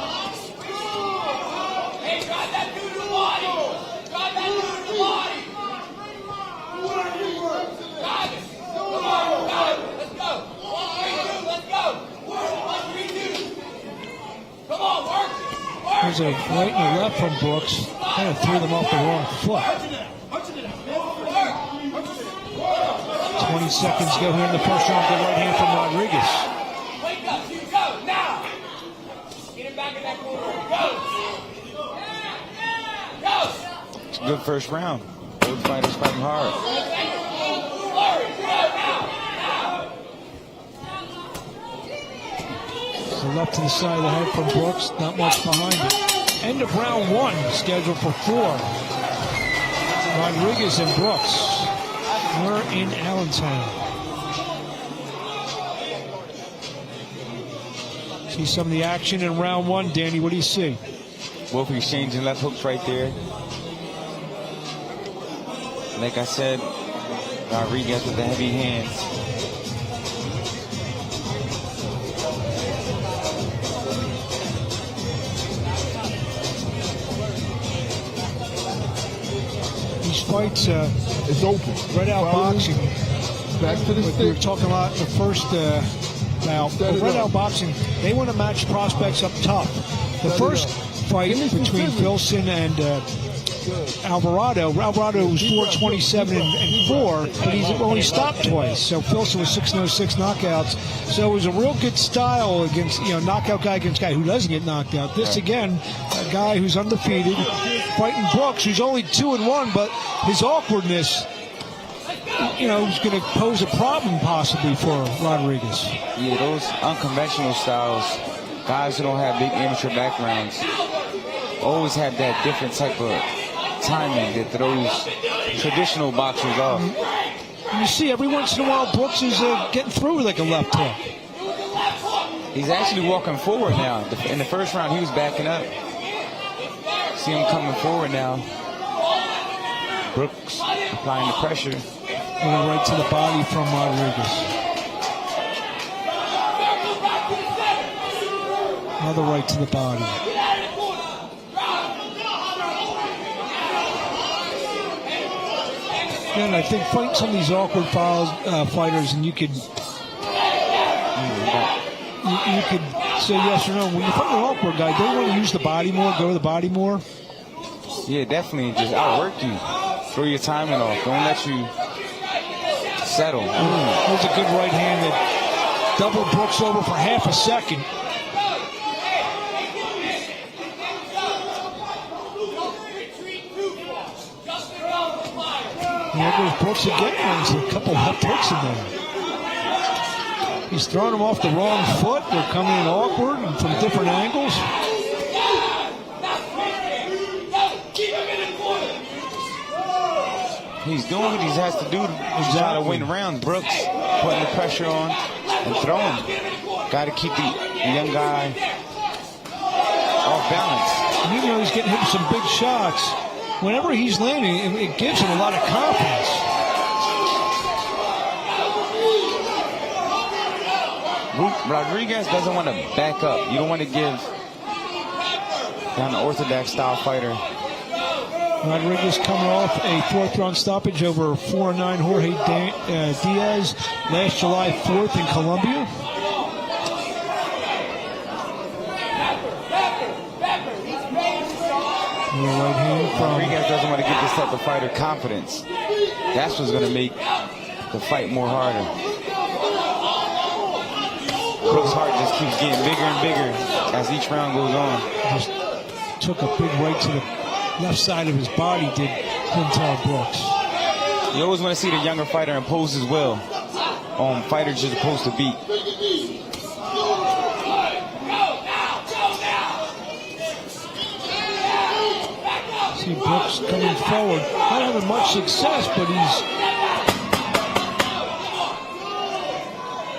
There's a right and a left from Brooks. Kind of threw them off the wrong foot. 20 seconds to go here in the first round. The right hand from Rodriguez. Wake up, you go now. Get him back in that corner. Go. It's a good first round. Both fighters fighting hard. So left to the side of the head from Brooks. Not much behind it. End of round 1. Scheduled for 4. Rodriguez and Brooks. We're in Allentown. See some of the action in round 1. Danny, what do you see? Both exchanging left hooks right there. Like I said, Rodriguez with the heavy hands. fights, it's open. Red Out Boxing. Back to the We stick. were talking about the first bout. Red Out Boxing, they want to match prospects up top. The first fight between Filson and Alvarado was 427 and 4, but he's only stopped twice. So Filson was 606 knockouts. So it was a real good style against, knockout guy against guy who doesn't get knocked out. This again, a guy who's undefeated, fighting Brooks, who's only 2-1, but his awkwardness, is going to pose a problem possibly for Rodriguez. Yeah, those unconventional styles, guys who don't have big amateur backgrounds, always have that different type of timing that throws traditional boxers off. And you see every once in a while Brooks is getting through like a left hook. He's actually walking forward now. In the first round, he was backing up. See him coming forward now. Brooks applying the pressure. Going right to the body from Rodriguez. Another right to the body. And I think fighting some of these awkward fighters, and you could say yes or no. When you fight an awkward guy, don't you want to use the body more, go to the body more? Yeah, definitely. Just outwork you. Throw your timing off. Don't let you settle. There's a good right hand that doubled Brooks over for half a second. There goes Brooks again. There's a couple left hooks in there. He's throwing them off the wrong foot. They're coming in awkward and from different angles. He's doing what he has to do to try to win rounds. Brooks putting the pressure on and throwing. Got to keep the young guy off balance. And even though he's getting hit with some big shots, whenever he's landing, it gives him a lot of confidence. Rodriguez doesn't want to back up. You don't want to give down the orthodox style fighter. Rodriguez coming off a fourth-round stoppage over 4-9 Jorge Diaz last July 4th in Colombia. Right hand from Rodriguez doesn't want to give this type of fighter confidence. That's what's going to make the fight more harder. Brooks' heart just keeps getting bigger and bigger as each round goes on. Just took a big right to the left side of his body, did Quintel Brooks. You always want to see the younger fighter impose his will on fighters you're supposed to beat. See Brooks coming forward, not having much success, but he's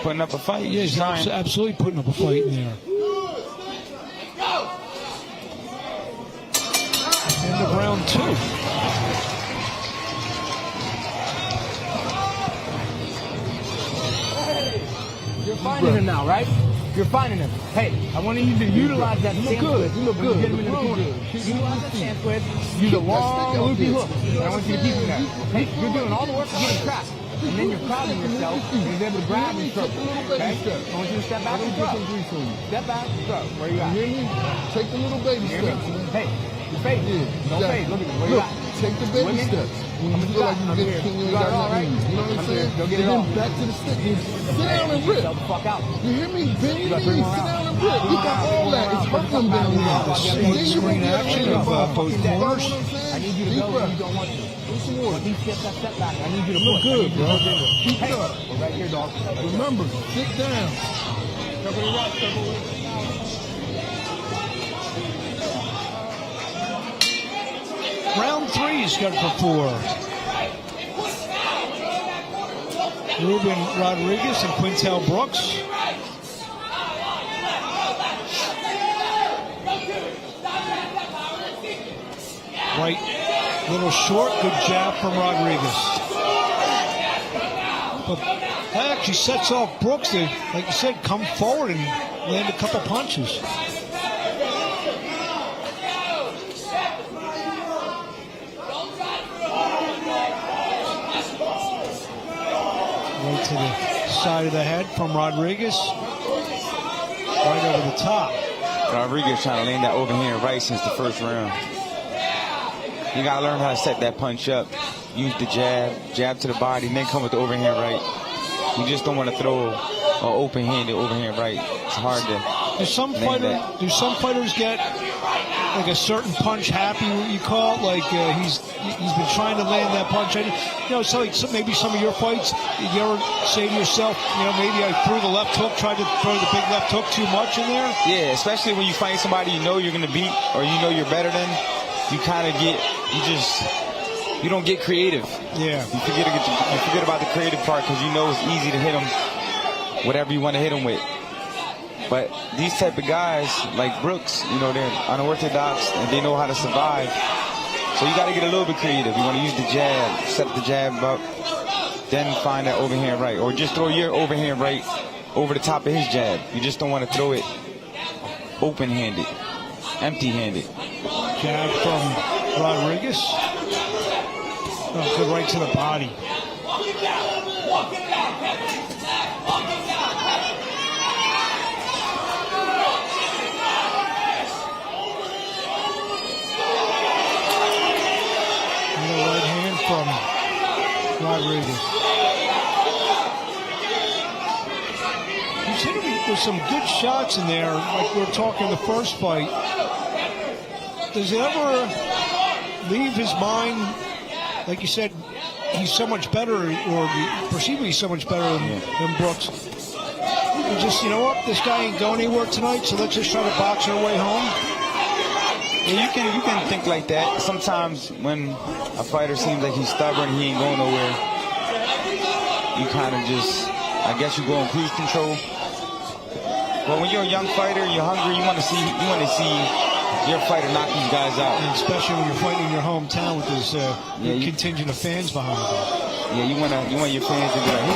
putting up a fight. Yeah, he's absolutely putting up a fight in there. End of round 2. You're finding him now, right? You're finding him. Hey, I want you to utilize that stance twist. You look good. Get him in the corner. Utilize that stance twist. Use a long, loopy hook. And I want you to keep him there. Hey, you're doing all the work of getting trapped. And then you're crowding yourself, and you're able to grab and throw. Okay? I want you to step back and throw. Step back and throw. Where you at? You hear me? Take the little baby steps. Hey, your face. Don't fade. Look at me. Where you at? Take the baby steps. When you feel like you get king, you got nothing. You know what I'm saying? Go get it then all. back to the stick. Sit down and rip. Get the fuck out. You hear me? Bend your knees. Sit down and rip. You got all that. It's Brooklyn down here. Screen action of both corners. I need you to go where you don't want to. Listen more. He steps that step back. I need you to look good, bro. Keep it up. We're right here, dog. Remember, sit down. Round 3 is scheduled for 4. Ruben Rodriguez and Quintel Brooks. Right, little short, good jab from Rodriguez. But that actually sets off Brooks to, like you said, come forward and land a couple punches. to the side of the head from Rodriguez. Right over the top. Rodriguez trying to land that overhand right since the first round. You got to learn how to set that punch up. Use the jab to the body, and then come with the overhand right. You just don't want to throw an open-handed overhand right. It's hard to. Do some fighters get like a certain punch happy, what you call it? Like he's been trying to land that punch. So like maybe some of your fights, you ever say to yourself, maybe I threw the left hook, tried to throw the big left hook too much in there? Yeah, especially when you fight somebody you know you're going to beat or you know you're better than, you kind of you don't get creative. Yeah. You forget about the creative part because you know it's easy to hit them whatever you want to hit them with. But these type of guys, like Brooks, they're unorthodox and they know how to survive. So you got to get a little bit creative. You want to use the jab, set the jab up, then find that overhand right. Or just throw your overhand right over the top of his jab. You just don't want to throw it open-handed, empty-handed. Jab from Rodriguez. Oh, good right to the body. From Rodriguez. He's hitting with some good shots in there, like we were talking the first fight. Does it ever leave his mind, like you said, he's so much better, or perceived he's so much better than Brooks? You just, this guy ain't going anywhere tonight, so let's just try to box our way home? Yeah, you can think like that. Sometimes when a fighter seems like he's stubborn, he ain't going nowhere, you kind of just, I guess you go in cruise control. But when you're a young fighter, you're hungry, you want to see your fighter knock these guys out. And especially when you're fighting in your hometown with this contingent of fans behind you. Yeah, you want your fans to be like,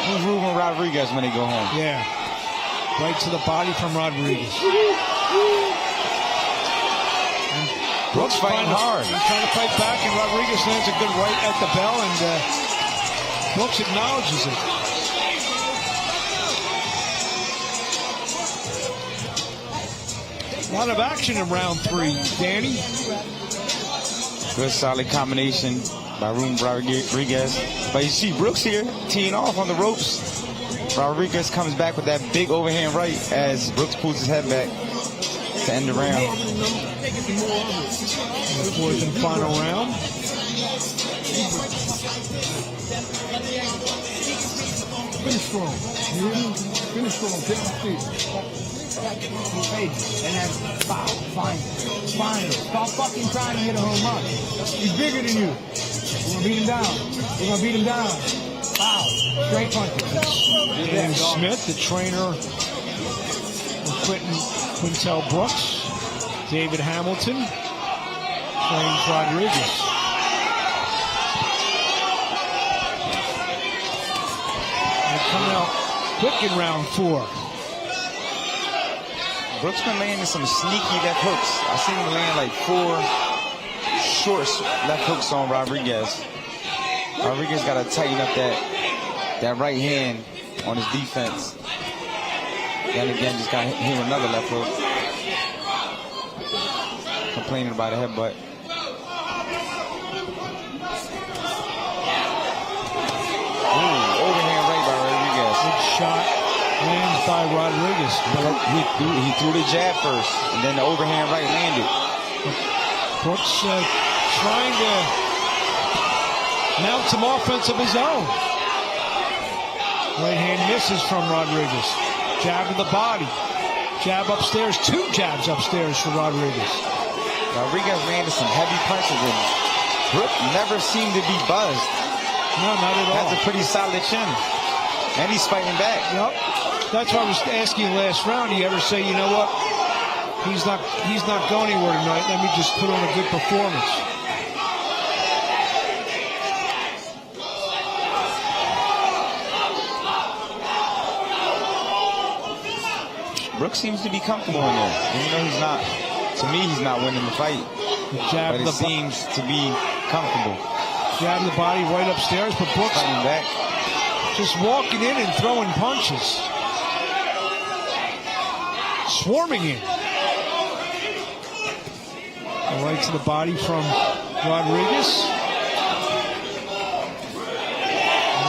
who's Ruben Rodriguez when they go home? Yeah. Right to the body from Rodriguez. Brooks fighting hard. He's trying to fight back, and Rodriguez lands a good right at the bell, and Brooks acknowledges it. A lot of action in round 3, Danny. Good solid combination by Ruben Rodriguez. But you see Brooks here teeing off on the ropes. Rodriguez comes back with that big overhand right as Brooks pulls his head back to end the round. The fourth and final round. Finish strong. You hear me? Finish strong. Take the seat. And then foul. Find him. Stop fucking trying to hit a home run. He's bigger than you. We're gonna beat him down. We're gonna beat him down. Foul. Straight punches. Dan Smith, the trainer of Quintel Brooks. David Hamilton trains Rodriguez. They're coming out quick in round 4. Brooks been landing some sneaky left hooks. I seen him land like 4 short left hooks on Rodriguez. Rodriguez got to tighten up that right hand on his defense. Then again, just got hit with another left hook. Complaining about a headbutt. Ooh, overhand right by Rodriguez. Good shot lands by Rodriguez. He threw the jab first, and then the overhand right landed. Brooks trying to mount some offense of his own. Right hand misses from Rodriguez. Jab to the body. Jab upstairs. 2 jabs upstairs for Rodriguez. Rodriguez landed some heavy punches, and Brooks never seemed to be buzzed. No, not at all. That's a pretty solid chin. And he's fighting back. Yep. That's why I was asking last round. Do you ever say, you know what? He's not going anywhere tonight. Let me just put on a good performance. Brooks seems to be comfortable in there. Even though he's not, to me, he's not winning the fight. But it seems to be comfortable. Jab the body right upstairs, but Brooks fighting back. Just walking in and throwing punches. Swarming in. Right to the body from Rodriguez.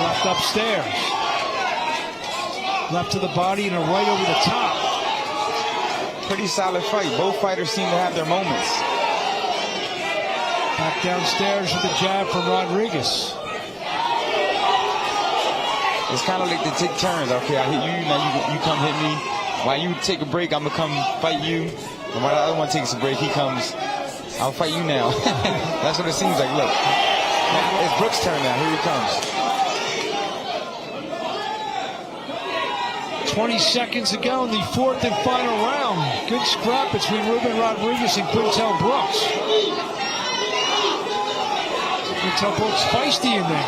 Left upstairs. Left to the body and a right over the top. Pretty solid fight. Both fighters seem to have their moments. Back downstairs with the jab from Rodriguez. It's kind of like they take turns. Okay, I hit you, now you come hit me. While you take a break, I'm going to come fight you. And while the other one takes a break, he comes, I'll fight you now. That's what it seems like. Look, it's Brooks' turn now. Here he comes. 20 seconds to go in the fourth and final round. Good scrap between Ruben Rodriguez and Quintel Brooks. Quintel Brooks feisty in there.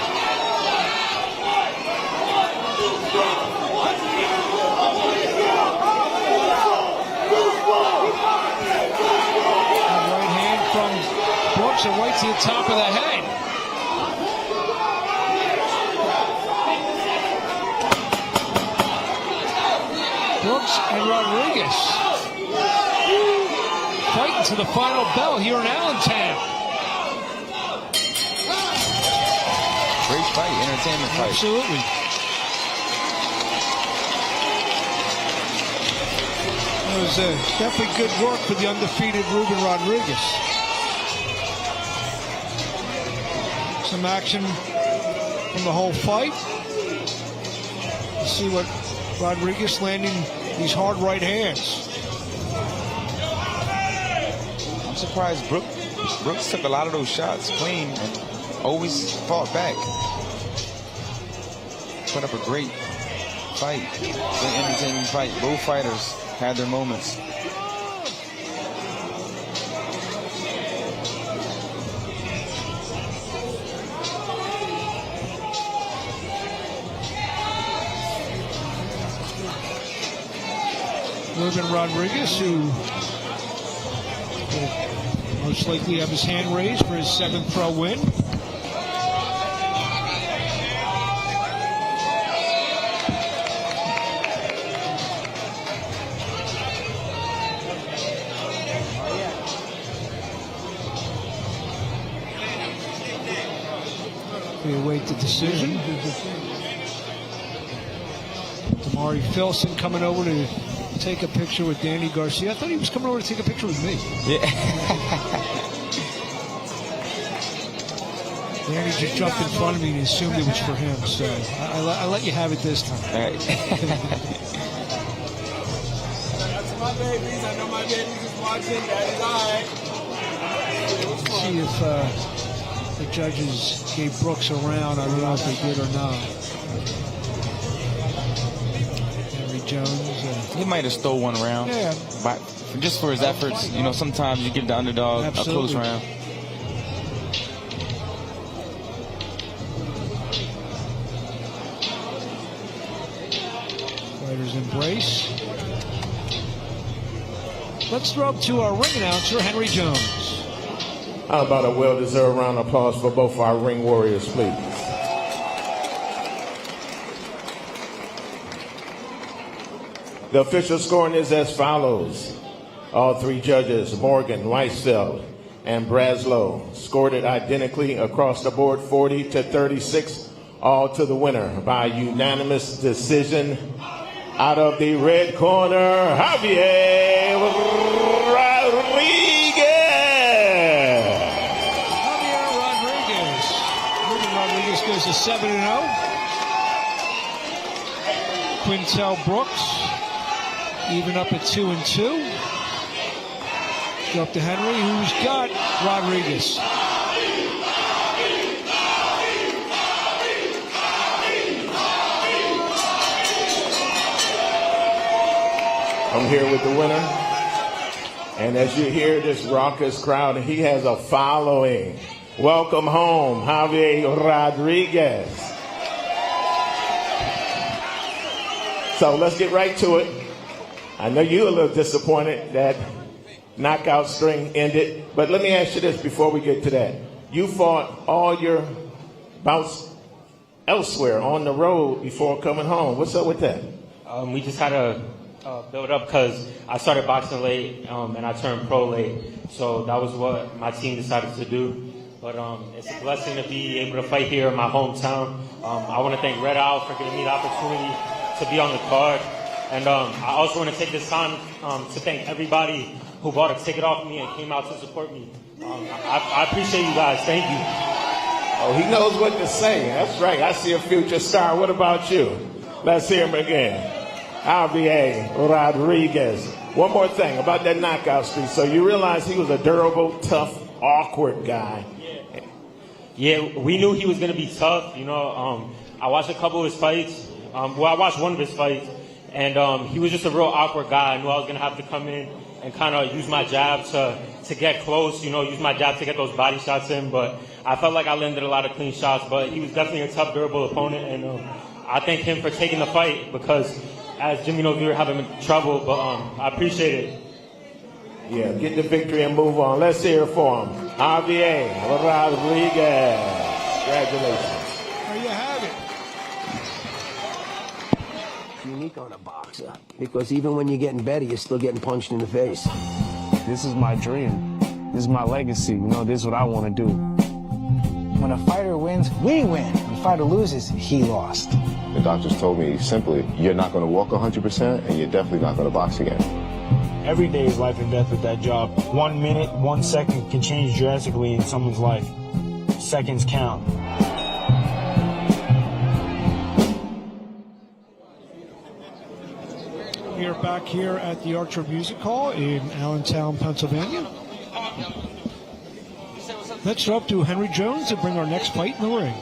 Right hand from Brooks and right to the top of the head. Brooks and Rodriguez fighting to the final bell here in Allentown. Great fight, entertainment fight. Absolutely. It was definitely good work for the undefeated Ruben Rodriguez. Some action from the whole fight. Let's see what Rodriguez landing these hard right hands. I'm surprised Brooks took a lot of those shots clean and always fought back. Put up a great fight. Great entertaining fight. Both fighters had their moments. Ruben Rodriguez, who will most likely have his hand raised for his 7th pro win. We await the decision. Damari Filson coming over to take a picture with Danny Garcia. I thought he was coming over to take a picture with me. Yeah. Danny just jumped in front of me and assumed it was for him, so I let you have it this time. All right. That's my babies. I know my babies is watching. That is all right. See if the judges gave Brooks a round. I don't know if they did or not. Jones. He might have stole one round. Yeah. But just for his efforts, you know, sometimes you give the underdog Absolutely. a close round. Fighters embrace. Let's throw up to our ring announcer, Henry Jones. How about a well-deserved round of applause for both our ring warriors, please? The official scoring is as follows. All three judges, Morgan, Weisfeld, and Braslow, scored it identically across the board, 40-36, all to the winner by unanimous decision. Out of the red corner, Javier Rodriguez. Javier Rodriguez. Ruben Rodriguez goes to 7-0. Quintel Brooks even up at 2-2. Go up to Henry, who's got Rodriguez. I'm here with the winner. And as you hear this raucous crowd, he has a following. Welcome home, Javier Rodriguez. So let's get right to it. I know you're a little disappointed that knockout string ended, but let me ask you this before we get to that. You fought all your bouts elsewhere on the road before coming home. What's up with that? We just had to build up because I started boxing late and I turned pro late. So that was what my team decided to do. But it's a blessing to be able to fight here in my hometown. I want to thank Red Owl for giving me the opportunity to be on the card. And I also want to take this time to thank everybody who bought a ticket off me and came out to support me. I appreciate you guys. Thank you. Oh, he knows what to say. That's right. I see a future star. What about you? Let's hear him again. Javier Rodriguez. One more thing about that knockout streak. So you realize he was a durable, tough, awkward guy. Yeah, we knew he was going to be tough. You know, I watched a couple of his fights. I watched one of his fights, and he was just a real awkward guy. I knew I was going to have to come in and kind of use my jab to get close, you know, use my jab to get those body shots in. But I felt like I landed a lot of clean shots. But he was definitely a tough, durable opponent, and I thank him for taking the fight because, as Jimmy knows, we were having trouble. But I appreciate it. Yeah, get the victory and move on. Let's hear it for him. Javier Rodriguez. Congratulations. There you have it. It's unique on a boxer because even when you're getting better, you're still getting punched in the face. This is my dream. This is my legacy. You know, this is what I want to do. When a fighter wins, we win. When a fighter loses, he lost. The doctors told me simply, you're not going to walk 100% and you're definitely not going to box again. Every day is life and death with that job. 1 minute, 1 second can change drastically in someone's life. Seconds count. We are back here at the Archer Music Hall in Allentown, Pennsylvania. Let's go up to Henry Jones and bring our next fight in the ring.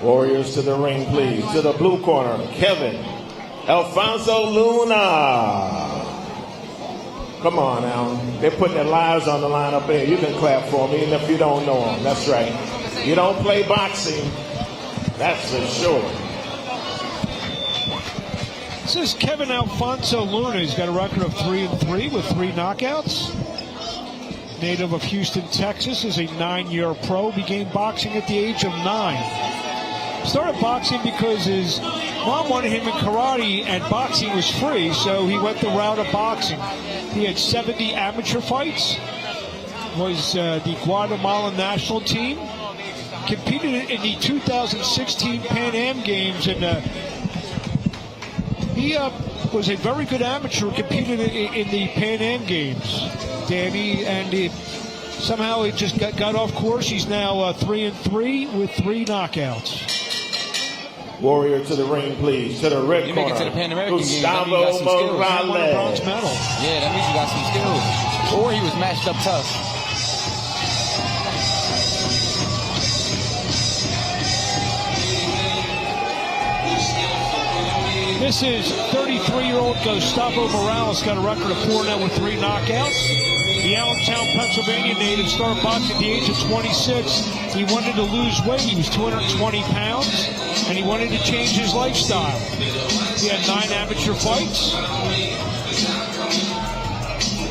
Warriors to the ring, please. To the blue corner, Kevin Alfonso Luna. Come on now. They're putting their lives on the line up there. You can clap for me, even if you don't know them. That's right. You don't play boxing. That's for sure. This is Kevin Alfonso Luna. He's got a record of 3-3 with 3 knockouts. Native of Houston, Texas, is a 9-year pro. Began boxing at the age of 9. Started boxing because his mom wanted him in karate and boxing was free, so he went the route of boxing. He had 70 amateur fights, was the Guatemalan national team, competed in the 2016 Pan Am Games, and he was a very good amateur, competed in the Pan Am Games, Danny, and somehow he just got off course. He's now 3-3 with 3 knockouts. Warrior to the ring, please. To the red corner. You make it to the Pan American Games, that means you Gustavo got some skills. Morales. Yeah, that means you got some skills. Or he was matched up tough. This is 33-year-old Gustavo Morales, got a record of 4-0 with 3 knockouts. The Allentown, Pennsylvania native started boxing at the age of 26. He wanted to lose weight. He was 220 pounds, and he wanted to change his lifestyle. He had 9 amateur fights.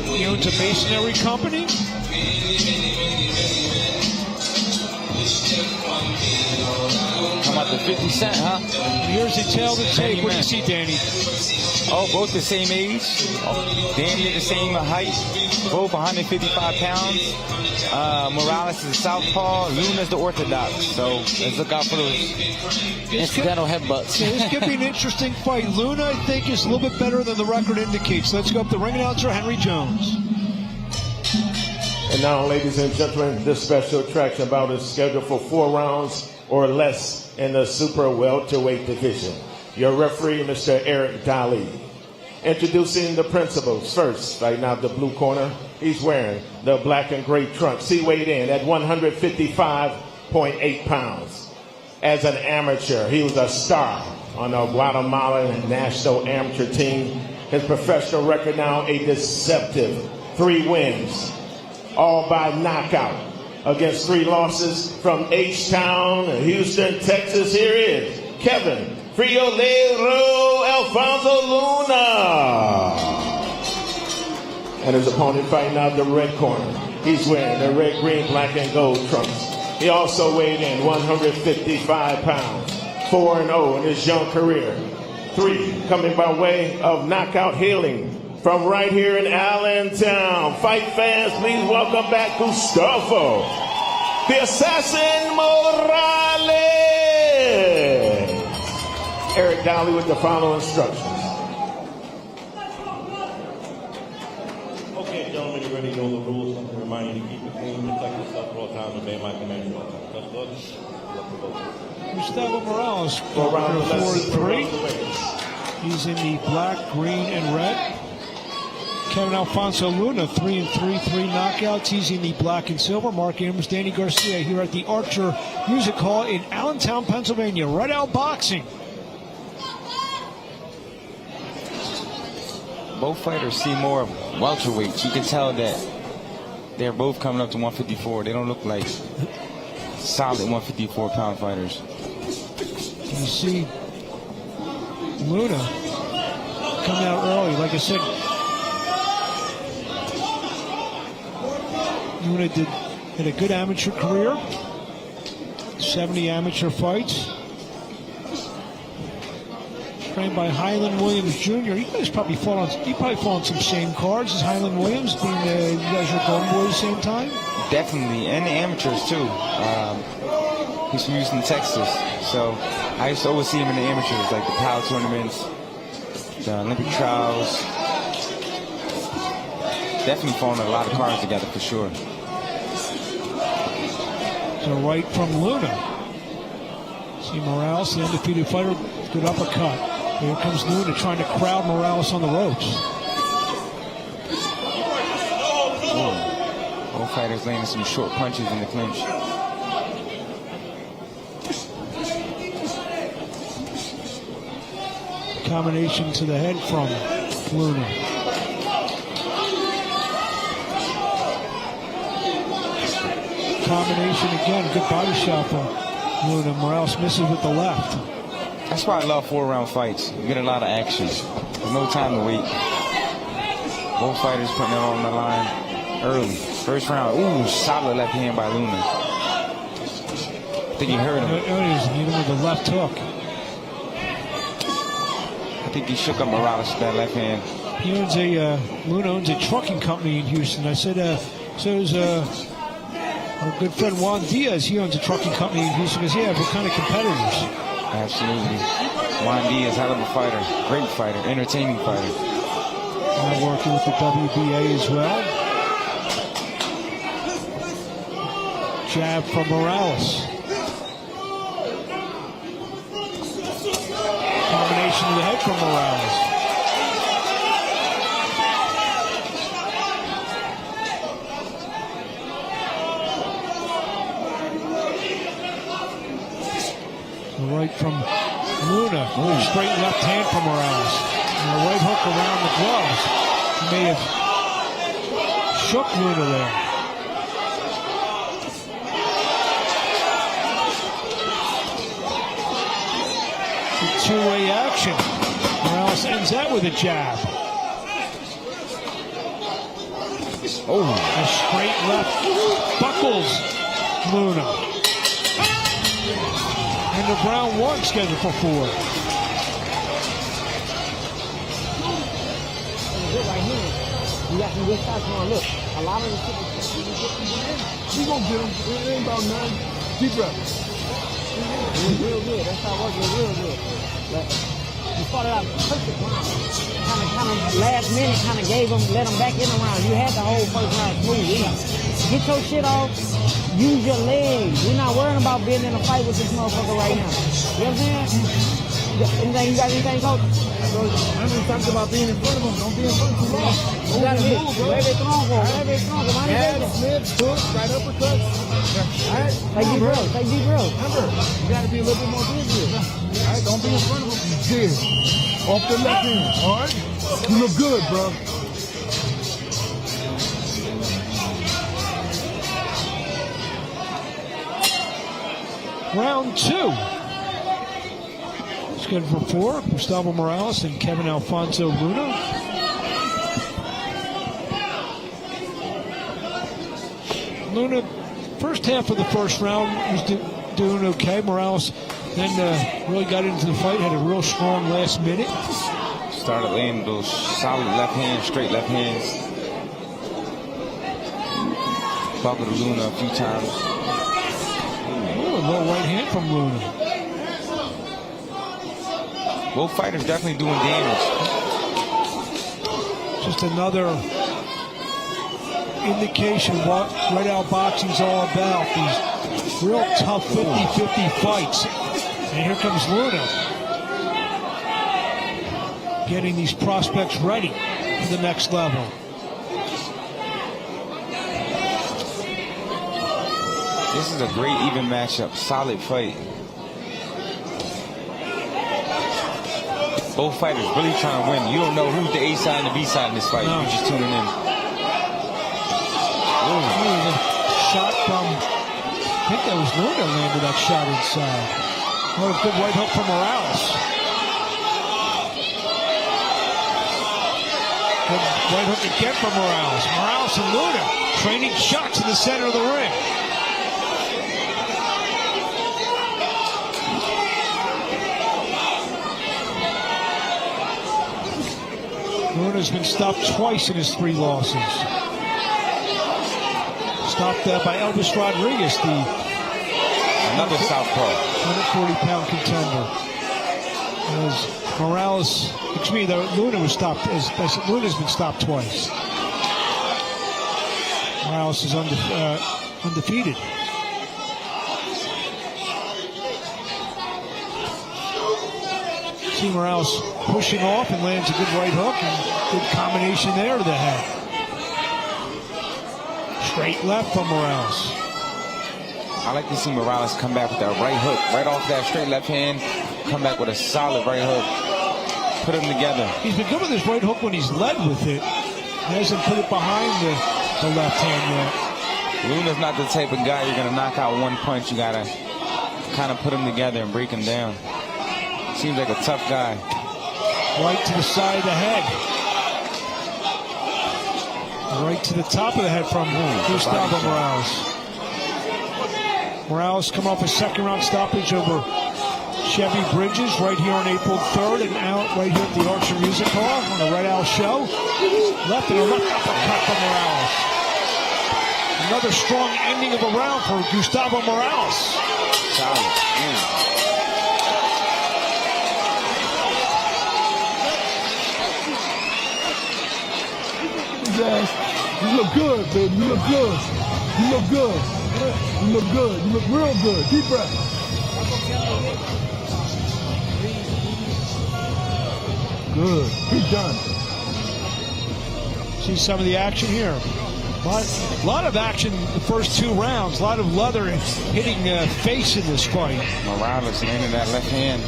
He owns a masonry company. Come out to 50 Cent, huh? Here's the tail of the tape. What do you see, Danny? Oh, both the same age. Danny at the same height. Both 155 pounds. Morales is the southpaw. Luna's the orthodox. So let's look out for those incidental headbutts. Yeah, this could be an interesting fight. Luna, I think, is a little bit better than the record indicates. Let's go up to ring announcer Henry Jones. And now, ladies and gentlemen, this special attraction bout is scheduled for 4 rounds or less in the super welterweight division. Your referee, Mr. Eric Daly. Introducing the principals. First, right now, the blue corner, he's wearing the black and gray trunks. He weighed in at 155.8 pounds. As an amateur, he was a star on the Guatemalan national amateur team. His professional record now a deceptive 3 wins, all by knockout, against 3 losses from H-Town, Houston, Texas. Here is Kevin Friolero Alfonso Luna. And his opponent fighting out the red corner. He's wearing the red, green, black, and gold trunks. He also weighed in 155 pounds, 4-0 in his young career. 3 coming by way of knockout hailing from right here in Allentown. Fight fans, please welcome back Gustavo, the Assassin Morales. Eric Dowley with the final instructions. Okay, gentlemen, you already know the rules. Let me remind you to keep it clean, protect yourself at all times, obey my commands at all times. That's good. Gustavo Morales, Go around the left, 4-3. He's in the black, green, and red. Kevin Alfonso Luna, 3-3, 3 knockouts. He's in the black and silver. Mark Abrams, Danny Garcia here at the Archer Music Hall in Allentown, Pennsylvania. Red Out Boxing. Both fighters see more welterweights. You can tell that they're both coming up to 154. They don't look like solid 154-pound fighters. You see Luna coming out early. Like I said, Luna had a good amateur career, 70 amateur fights. Trained by Highland Williams Jr. You guys probably fought on some same cards as Highland Williams, being you guys are golden boys at the same time. Definitely, and the amateurs too. He's from Houston, Texas, so I used to always see him in the amateurs, like the PAL tournaments, the Olympic trials. Definitely fought on a lot of cards together for sure. So right from Luna. See Morales, the undefeated fighter, good uppercut. Here comes Luna trying to crowd Morales on the ropes. Both fighters landing some short punches in the clinch. Combination to the head from Luna. Combination again, good body shot from Luna. Morales misses with the left. That's why I love 4-round fights. You get a lot of action. There's no time to wait. Both fighters putting it on the line early. First round, ooh, solid left hand by Luna. I think he hurt him. Even with the left hook. I think he shook up Morales with that left hand. He owns Luna owns a trucking company in Houston. I said, so is our good friend Juan Diaz. He owns a trucking company in Houston. Because, yeah, we're kind of competitors. Absolutely. Juan Diaz, hell of a fighter. Great fighter. Entertaining fighter. Now working with the WBA as well. Jab from Morales. Combination of the head from Morales. Right from Luna. Straight left hand from Morales. And a right hook around the gloves. He may have shook Luna there. Two-way action. Morales ends that with a jab. Oh, a straight left buckles Luna. And the round 1 scheduled for 4. Right here. You got some good shots on. Look, a lot of the shit we gonna get him. It ain't about nothing. Deep breath. It was real good. That's how it was. It was real good. But you started out perfect round. Kind of last minute, let them back in the round. You had the whole first round smooth. You know, get your shit off. Use your legs. We're not worrying about being in a fight with this motherfucker right now. You know what I'm saying? You got anything, coach? I'm just talking about being in front of him. Don't be in front too long. You gotta hit. Wherever it's strong for. Wherever it's strong for. Slips, hooks, right uppercuts. Alright? Take deep breaths. Take deep breaths. Remember, you gotta be a little bit more vigorous. Alright? Don't be in front of him. Yeah. Off the left hand. Alright? You look good, bro. Round 2. Scheduled for 4. Gustavo Morales and Kevin Alfonso Luna. Luna, first First half of the first round was doing okay. Morales then really got into the fight, had a real strong last minute. Started laying those solid left hands, straight left hands. Buckled Luna a few times. Ooh, a low right hand from Luna. Both fighters definitely doing damage. Just another indication what Red Out Boxing's all about. These real tough 50-50 fights. And here comes Luna, getting these prospects ready for the next level. This is a great even matchup, solid fight. Both fighters really trying to win. You don't know who's the A side and the B side in this fight. No. You're just tuning in. Ooh, the shot from, I think that was Luna landed that shot inside. What a good right hook from Morales. Good right hook again from Morales. Morales and Luna trading shots in the center of the ring. Luna's been stopped twice in his 3 losses. Stopped by Elvis Rodriguez, another southpaw, 140-pound contender. As Morales, excuse me, Luna was stopped. Luna's been stopped twice. Morales is undefeated. See Morales pushing off and lands a good right hook and good combination there to the head. Straight left from Morales. I like to see Morales come back with that right hook, right off that straight left hand, come back with a solid right hook, put them together. He's been good with his right hook when he's led with it. Hasn't put it behind the left hand yet. Luna's not the type of guy you're going to knock out one punch. You got to kind of put him together and break him down. Seems like a tough guy. Right to the side of the head. Right to the top of the head from Gustavo Morales. Morales come off a second-round stoppage over Chevy Bridges right here on April 3rd and out right here at the Archer Music Hall on the Red Owl Show. Left and a left uppercut from Morales. Another strong ending of a round for Gustavo Morales. Solid. You look good, baby. You look good. You look good. You look good. You look real good. Deep breath. Good. He's done. See some of the action here. A lot of action the first 2 rounds. A lot of leather hitting face in this fight. Morales landed that left hand.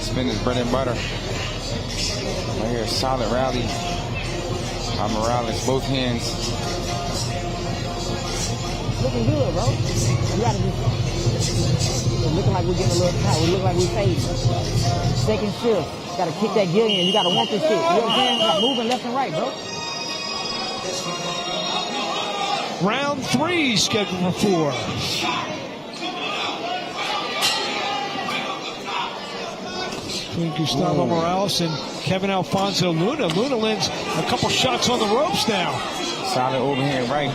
Spin his bread and butter. Right here, solid rally. Morales, both hands. Looking good, bro. You gotta it's looking like we're getting a little tight. We look like we're fading. Second shift. Gotta kick that gear in. You gotta want this shit. You know what I'm saying? Like moving left and right, bro. Round 3 scheduled for 4. Between Gustavo Morales and Kevin Alfonso Luna. Luna lands a couple shots on the ropes now. Solid overhand right.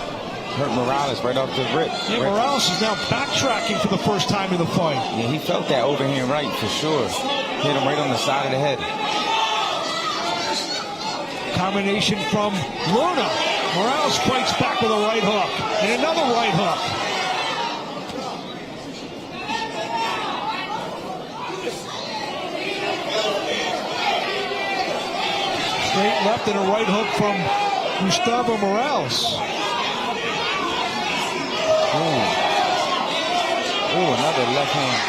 Hurt Morales right off the rip. Yeah, Morales is now backtracking for the first time in the fight. Yeah, he felt that overhand right for sure. Hit him right on the side of the head. Combination from Luna. Morales fights back with a right hook. And another right hook. Straight left and a right hook from Gustavo Morales. Oh, another left hand.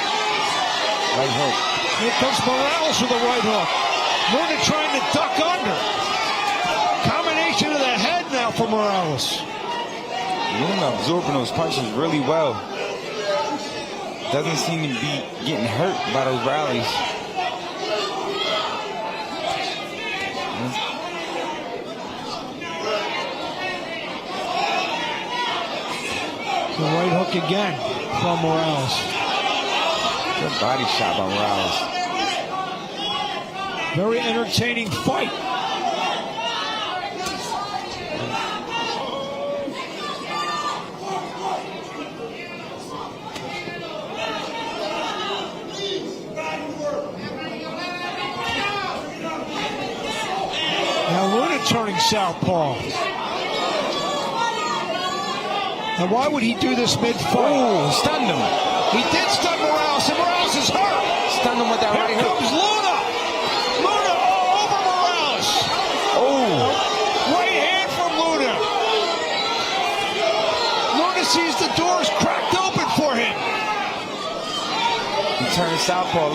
Right hook. Here comes Morales with a right hook. Luna trying to duck under. Combination of the head now for Morales. Luna absorbing those punches really well. Doesn't seem to be getting hurt by those rallies. The right hook back again from Morales. Good body shot by Morales. Very entertaining fight. Now Luna turning southpaw. Now why would he do this mid-fight? Oh, stunned him. He did stun Morales, and Morales is hurt. Stunned him with that right Here hook. comes Luna. Luna all over Morales. Oh. Right hand from Luna. Luna sees the doors cracked open for him. He turned southpaw,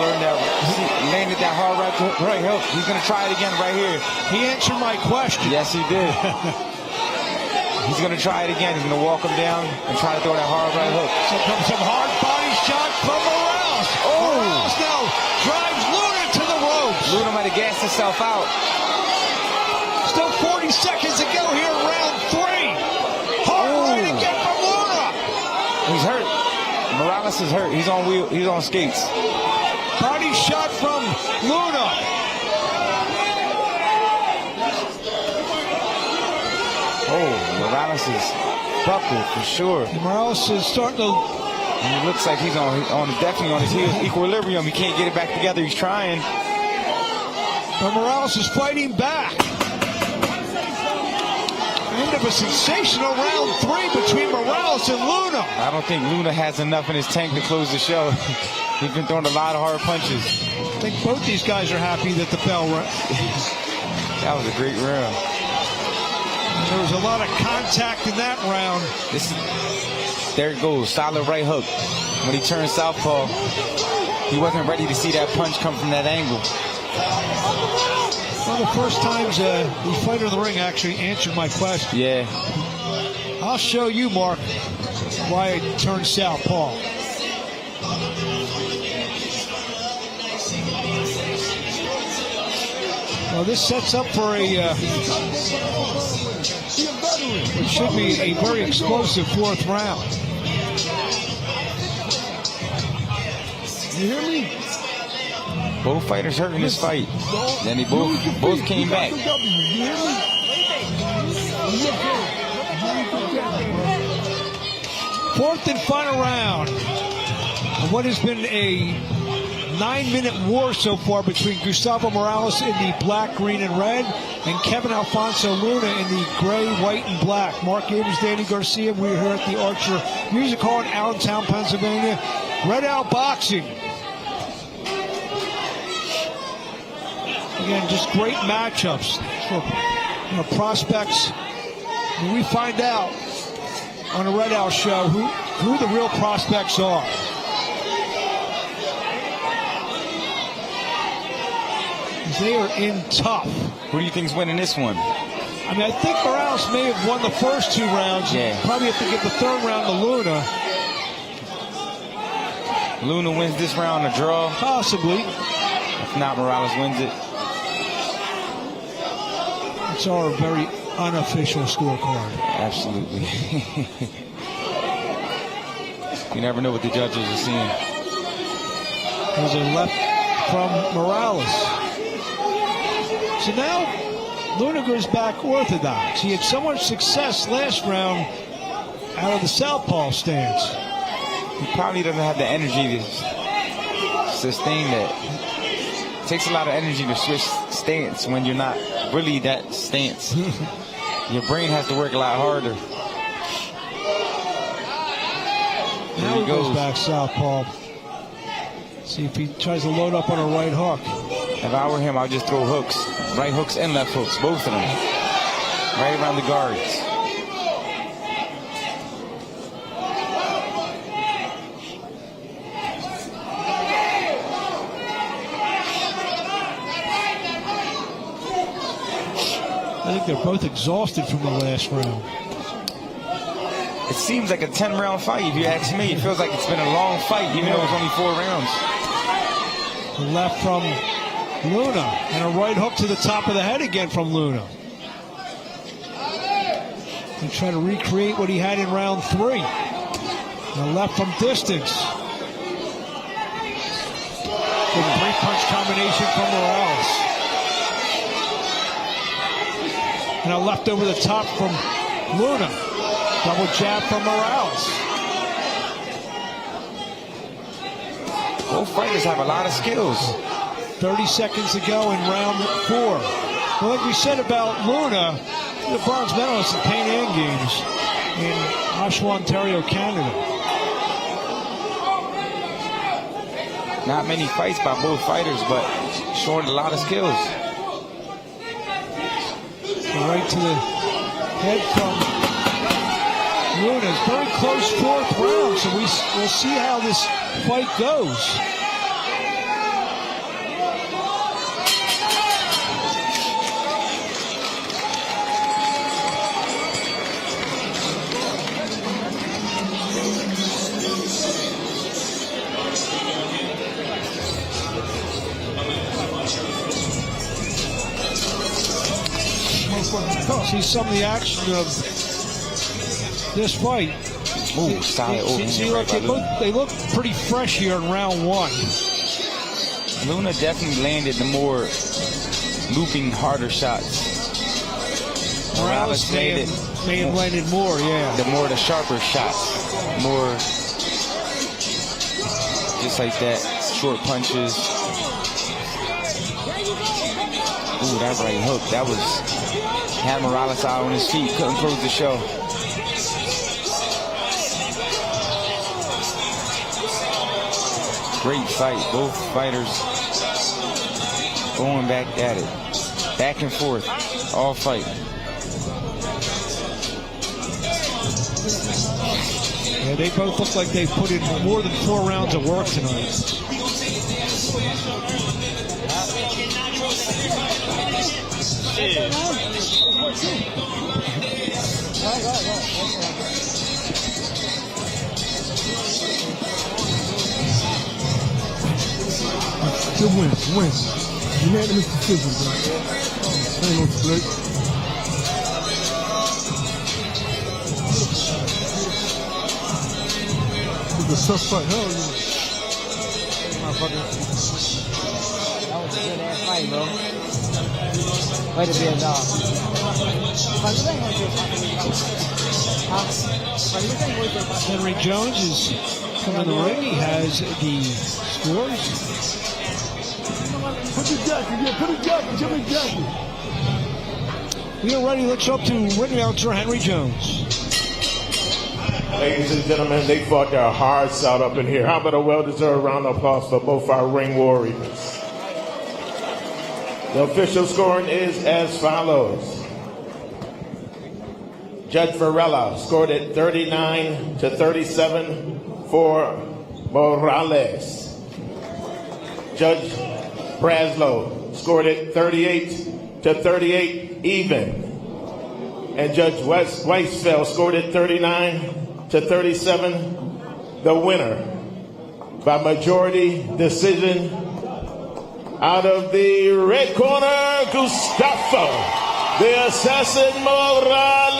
landed that hard right hook. He's going to try it again right here. He answered my question. Yes, he did. He's going to try it again. He's going to walk him down and try to throw that hard right hook. So comes some hard body shot from Morales. Oh. Morales now drives Luna to the ropes. Luna might have gassed himself out. Still 40 seconds to go here in round 3. Hard right again from Luna. He's hurt. Morales is hurt. He's on skates. Body shot from Luna. Oh, Morales is buckled for sure. Morales is starting to. He looks like he's definitely on his heels. Equilibrium. He can't get it back together. He's trying. But Morales is fighting back. End of a sensational round 3 between Morales and Luna. I don't think Luna has enough in his tank to close the show. He's been throwing a lot of hard punches. I think both these guys are happy that the bell rang. That was a great round. There was a lot of contact in that round. There it goes, solid right hook. When he turned southpaw, he wasn't ready to see that punch come from that angle. One of the first times the fighter in the ring actually answered my question. Yeah. I'll show you, Mark, why I turned southpaw. Well, this sets up for it should be a very explosive 4th round. You hear me? Both fighters hurt in this fight. Then they both came back. 4th and final round of what has been a 9-minute war so far between Gustavo Morales in the black, green, and red, and Kevin Alfonso Luna in the gray, white, and black. Mark Abrams, Danny Garcia. We're here at the Archer Music Hall in Allentown, Pennsylvania. Red Out Boxing. Again, just great matchups for prospects. When we find out on a Red Out show who the real prospects are. They are in tough. Who do you think's winning this one? I mean, I think Morales may have won the first 2 rounds. Yeah. Probably have to give the 3rd round to Luna. Luna wins this round, a draw. Possibly. If not, Morales wins it. It's our very unofficial scorecard. Absolutely. You never know what the judges are seeing. There's a left from Morales. So now Luna goes back orthodox. He had so much success last round out of the southpaw stance. He probably doesn't have the energy to sustain that. It takes a lot of energy to switch stance when you're not really that stance. Your brain has to work a lot harder. Now he goes back southpaw. See if he tries to load up on a right hook. If I were him, I'd just throw hooks. Right hooks and left hooks, both of them. Right around the guards. I think they're both exhausted from the last round. It seems like a 10-round fight, if you ask me. It feels like it's been a long fight, even though it's only 4 rounds. The left from Luna, and a right hook to the top of the head again from Luna. He tried to recreate what he had in round 3. And left from distance. Good three-punch combination from Morales. And a left over the top from Luna. Double jab from Morales. Both fighters have a lot of skills. 30 seconds to go in round 4. Well, like we said about Luna, the bronze medalist at Pan Am Games in Oshawa, Ontario, Canada. Not many fights by both fighters, but showing a lot of skills. Right to the head from Luna. It's very close 4th round, so we'll see how this fight goes. See some of the action of this fight. Ooh, they look pretty fresh here in round 1. Luna definitely landed the more looping, harder shots. Morales may have landed more, yeah. The sharper shots. More just like that. Short punches. Ooh, that right hook. That had Morales out on his feet. Couldn't close the show. Great fight. Both fighters going back at it. Back and forth. All fight. Yeah, they both look like they put in more than 4 rounds of work tonight. Good win. Unanimous decision, bro. Ain't no split. It's a tough fight, hell yeah. Motherfucker. That was a good ass fight, bro. Way to be a dog. Henry Jones is coming to the ring. He has the scores. Put the jacket, put the jacket, Jimmy jacket. We are ready. Let's up to ring announcer Henry Jones. Ladies and gentlemen, they fought their hearts out up in here. How about a well-deserved round of applause for both our ring warriors? The official scoring is as follows. Judge Varela scored it 39-37 for Morales. Judge Braslow scored it 38-38 even. And Judge Weisfeld scored it 39-37, the winner by majority decision. Out of the red corner, Gustavo, the Assassin Morales.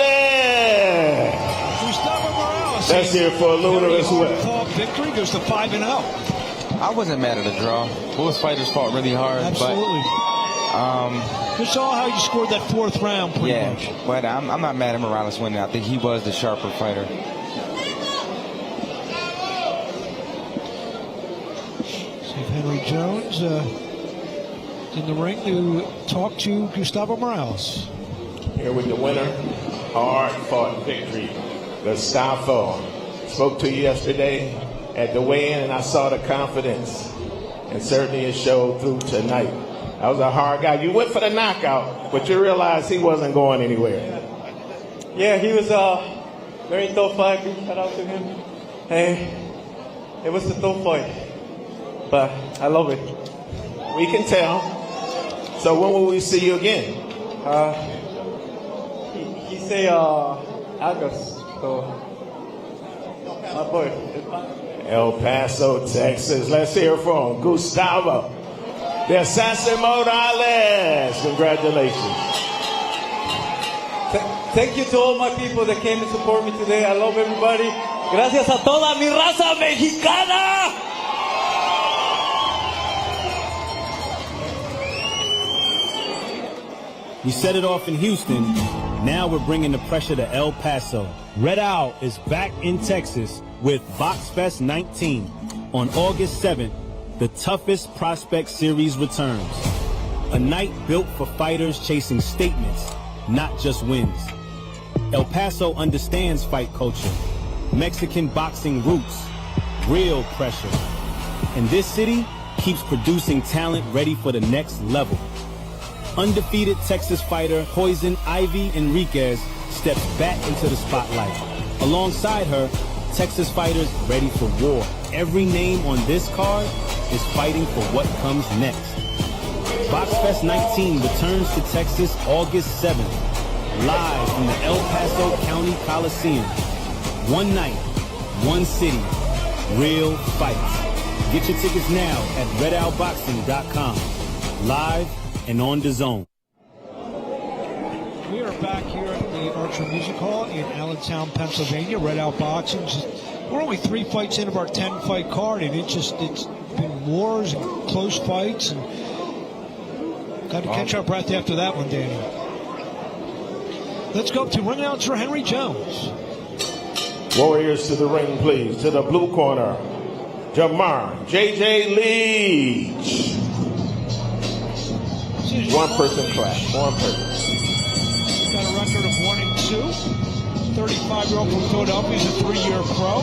Gustavo Morales. That's here for Luna as well. Victory goes to 5-0. I wasn't mad at the draw. Both fighters fought really hard. Absolutely. But, you saw how you scored that 4th round pretty much. But I'm not mad at Morales winning. I think he was the sharper fighter. Steve Henry Jones in the ring to talk to Gustavo Morales. Here with the winner, hard-fought victory. Gustavo spoke to you yesterday at the weigh-in, and I saw the confidence, and certainly it showed through tonight. That was a hard guy. You went for the knockout, but you realized he wasn't going anywhere. Yeah, he was a very tough fight. Big shout out to him. Hey, it was a tough fight, but I love it. We can tell. So when will we see you again? He say August. So my boy. El Paso, Texas. Let's hear from Gustavo, the Assassin Morales. Congratulations. Thank you to all my people that came to support me today. I love everybody. Gracias a toda mi raza mexicana. We set it off in Houston. Now we're bringing the pressure to El Paso. Red Owl is back in Texas with BOXFEST 19. On August 7th, the toughest prospect series returns. A night built for fighters chasing statements, not just wins. El Paso understands fight culture, Mexican boxing roots, real pressure. And this city keeps producing talent ready for the next level. Undefeated Texas fighter Poison Ivy Enriquez steps back into the spotlight. Alongside her, Texas fighters ready for war. Every name on this card is fighting for what comes next. BOXFEST 19 returns to Texas August 7th, live from the El Paso County Coliseum. One night, one city, real fights. Get your tickets now at redowlboxing.com. Live and on DAZN. We are back here at the Archer Music Hall in Allentown, Pennsylvania. Red Owl Boxing. We're only 3 fights in of our 10-fight card, and it's been wars and close fights, and got to catch our breath after that one, Danny. Let's go up to ring announcer Henry Jones. Warriors to the ring, please. To the blue corner, Jamar J.J. Leach. One person class. One person. Got a record of 1-2. 35-year-old from Philadelphia. He's a 3-year pro.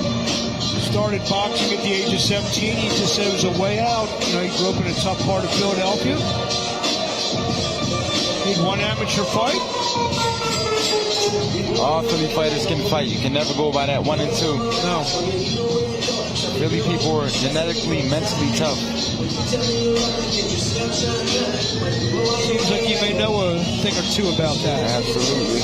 Started boxing at the age of 17. He just said it was a way out. You know, he grew up in a tough part of Philadelphia. He won amateur fight. All Philly fighters can fight. You can never go by that 1-2. No. Philly people are genetically, mentally tough. Seems like you may know a thing or two about that. Absolutely.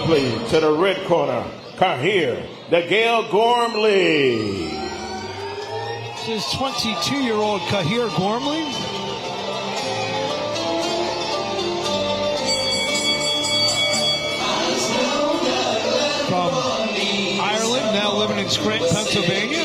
Please, to the red corner, Kahir, the Gail Gormley. This is 22-year-old Kahir Gormley. From Ireland, now living in Scranton, Pennsylvania.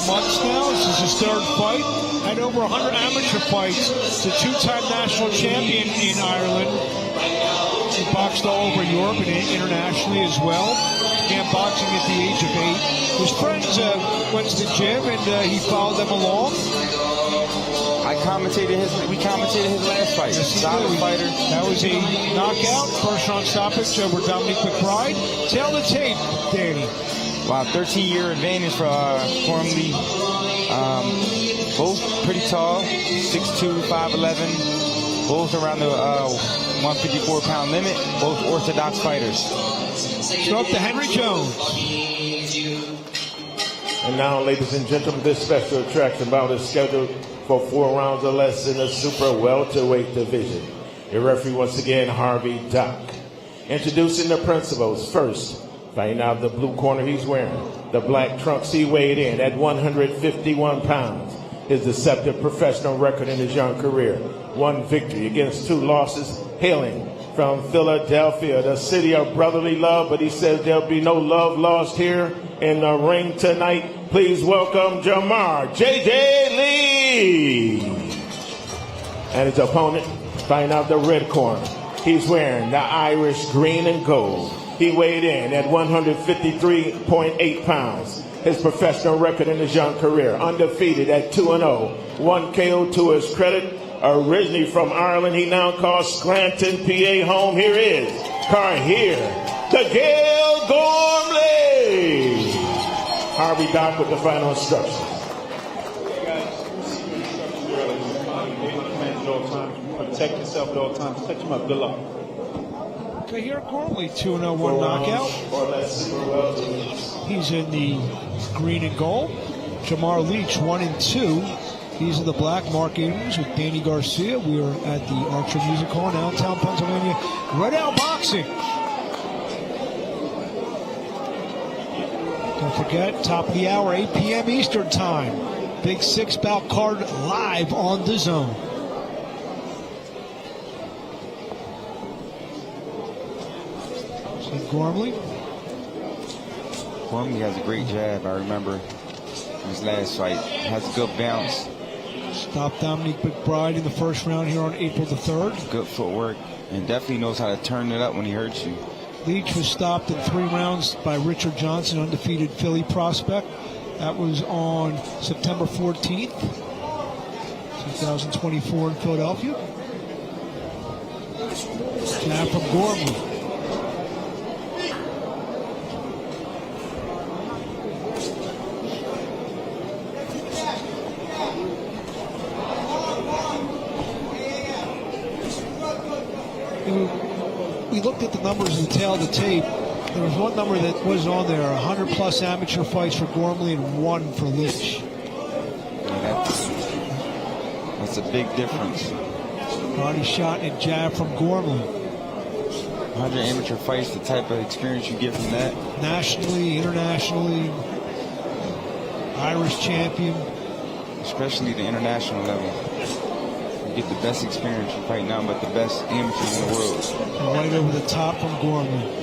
Months now. This is his 3rd fight. Had over 100 amateur fights. He's a 2-time national champion in Ireland. He boxed all over Europe and internationally as well. Began boxing at the age of 8. His friends went to the gym and he followed them along. We commentated his last fight. Solid fighter. That was a knockout, first round stoppage over Dominique McBride. Tell the tape, Danny. Wow, 13-year advantage for Gormley. Both pretty tall, 6'2", 5'11", both around the 154-pound limit, both orthodox fighters. So up to Henry Jones. And now, ladies and gentlemen, this special attraction bout is scheduled for 4 rounds or less in the super welterweight division. Your referee once again, Harvey Dock. Introducing the principals. First, fighting out the blue corner, he's wearing the black trunks. He weighed in at 151 pounds. His deceptive professional record in his young career. 1 victory against 2 losses, hailing from Philadelphia, the city of brotherly love. But he says there'll be no love lost here in the ring tonight. Please welcome Jamar J.J. Lee. And his opponent, fighting out the red corner. He's wearing the Irish green and gold. He weighed in at 153.8 pounds. His professional record in his young career, undefeated at 2-0. 1 KO to his credit. Originally from Ireland, he now calls Scranton, PA home. Here is Kahir, the Gail Gormley. Harvey Dock with the final instructions. Hey guys, at all times. Protect yourself at all times. Touch him up. Good luck. Kahir Gormley, 2-0, 1 knockout. He's in the green and gold. Jamar Leach 1 and 2. These are the black. Mark Abrams with Danny Garcia. We are at the Archer Music Hall in Allentown, Pennsylvania. Red Out Boxing. Don't forget, top of the hour, 8 p.m. Eastern Time. Big 6-bout card live on DAZN. See Gormley. Gormley has a great jab. I remember his last fight. Has a good bounce. Stopped Dominique McBride in the first round here on April the 3rd. Good footwork, and definitely knows how to turn it up when he hurts you. Leach was stopped in 3 rounds by Richard Johnson, undefeated Philly prospect. That was on September 14th, 2024 in Philadelphia. Jab from Gormley. We looked at the numbers in the tail of the tape. There was one number that was on there, 100-plus amateur fights for Gormley and 1 for Leach. That's a big difference. Body shot and jab from Gormley. 100 amateur fights, the type of experience you get from that. Nationally, internationally, Irish champion. Especially the international level. You get the best experience. You fight nothing but the best amateurs in the world. And right over the top from Gormley.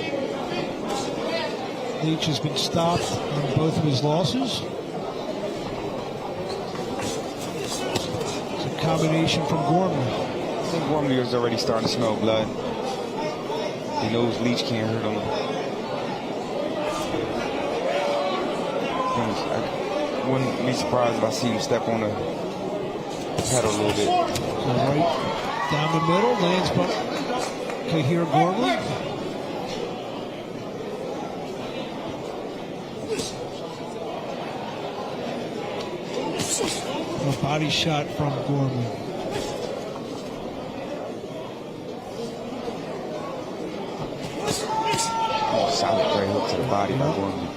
Leach has been stopped on both of his losses. It's a combination from Gormley. I think Gormley is already starting to smell blood. He knows Leach can't hurt him. I wouldn't be surprised if I see him step on the pedal a little bit. So right down the middle, lands by Kahir Gormley. A body shot from Gormley. Oh, solid right hook to the body by Gormley.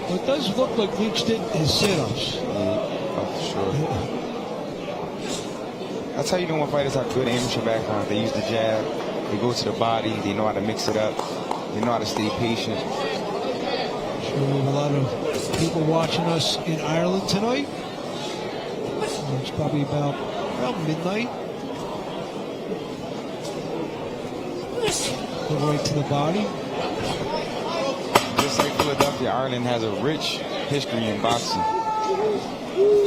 Well, it does look like Leach did his sit-ups. Oh, for sure. That's how you know when fighters have good amateur background. They use the jab, they go to the body, they know how to mix it up, they know how to stay patient. Sure, we have a lot of people watching us in Ireland tonight. It's probably around midnight. Go right to the body. Just like Philadelphia, Ireland has a rich history in boxing. A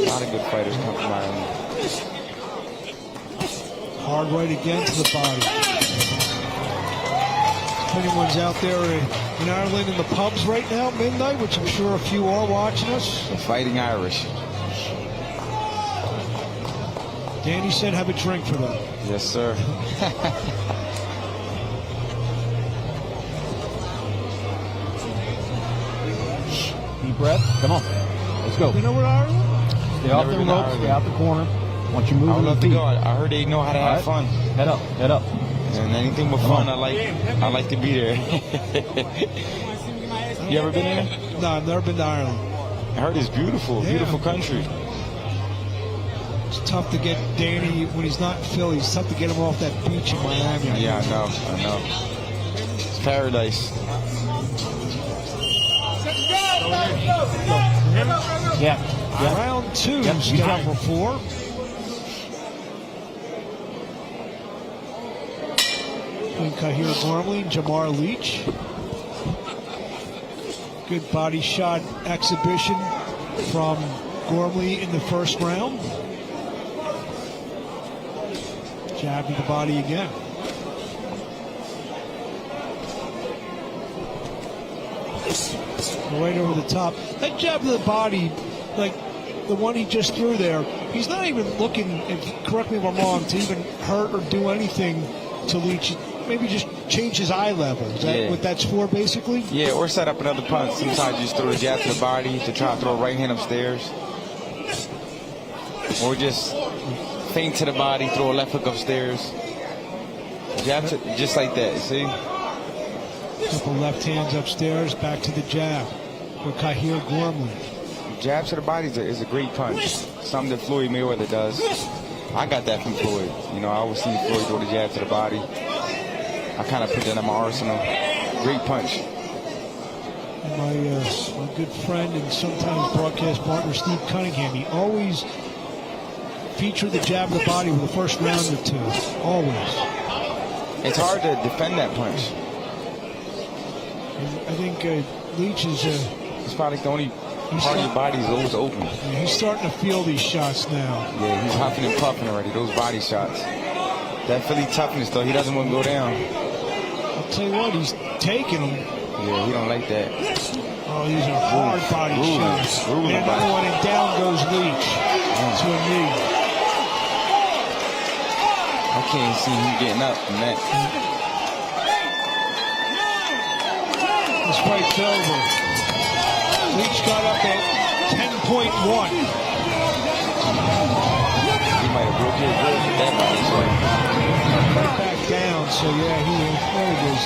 lot of good fighters come from Ireland. Hard right again to the body. If anyone's out there in Ireland in the pubs right now, midnight, which I'm sure a few are watching us. The Fighting Irish. Danny said have a drink for them. Yes, sir. Deep breath. Come on. Let's go. You know where Ireland? Stay off the ropes. Stay out the corner. Once you move, I would love to go. I heard they know how to have fun. Head up. Head up. And anything but fun, I like to be there. You ever been there? No, I've never been to Ireland. I heard it's beautiful, beautiful country. It's tough to get Danny, when he's not in Philly, it's tough to get him off that beach in Miami. Yeah, I know. It's paradise. Yeah. Round 2, Yep. scheduled for 4. Kahir Gormley, Jamar Leach. Good body shot exhibition from Gormley in the first round. Jab to the body again. Right over the top. That jab to the body, like the one he just threw there, he's not even looking, and correct me if I'm wrong, to even hurt or do anything to Leach. Maybe just change his eye level. Is that what that's for, basically? Yeah, or set up another punch. Sometimes you just throw the jab to the body to try to throw a right hand upstairs. Or just feint to the body, throw a left hook upstairs. Jab to, just like that, see? Couple left hands upstairs, back to the jab. for Kahir Gormley. Jab to the body is a great punch. Something that Floyd Mayweather does. I got that from Floyd. You know, I always see Floyd do the jab to the body. I kind of put that in my arsenal. Great punch. And my good friend and sometimes broadcast partner Steve Cunningham, he always featured the jab to the body with the first round or two. Always. It's hard to defend that punch. And I think Leach is... it's probably the only part of your body is always open. Yeah, he's starting to feel these shots now. Yeah, he's huffing and puffing already, those body shots. That Philly toughness, though, he doesn't want to go down. I'll tell you what, he's taking them. Yeah, he don't like that. Oh, these are hard body shots. And another one, and down goes Leach to a knee. I can't see him getting up from that. This fight's over. Leach got up at 10.1. He might have broke his ribs with that body shot. Back down, so yeah, there it is.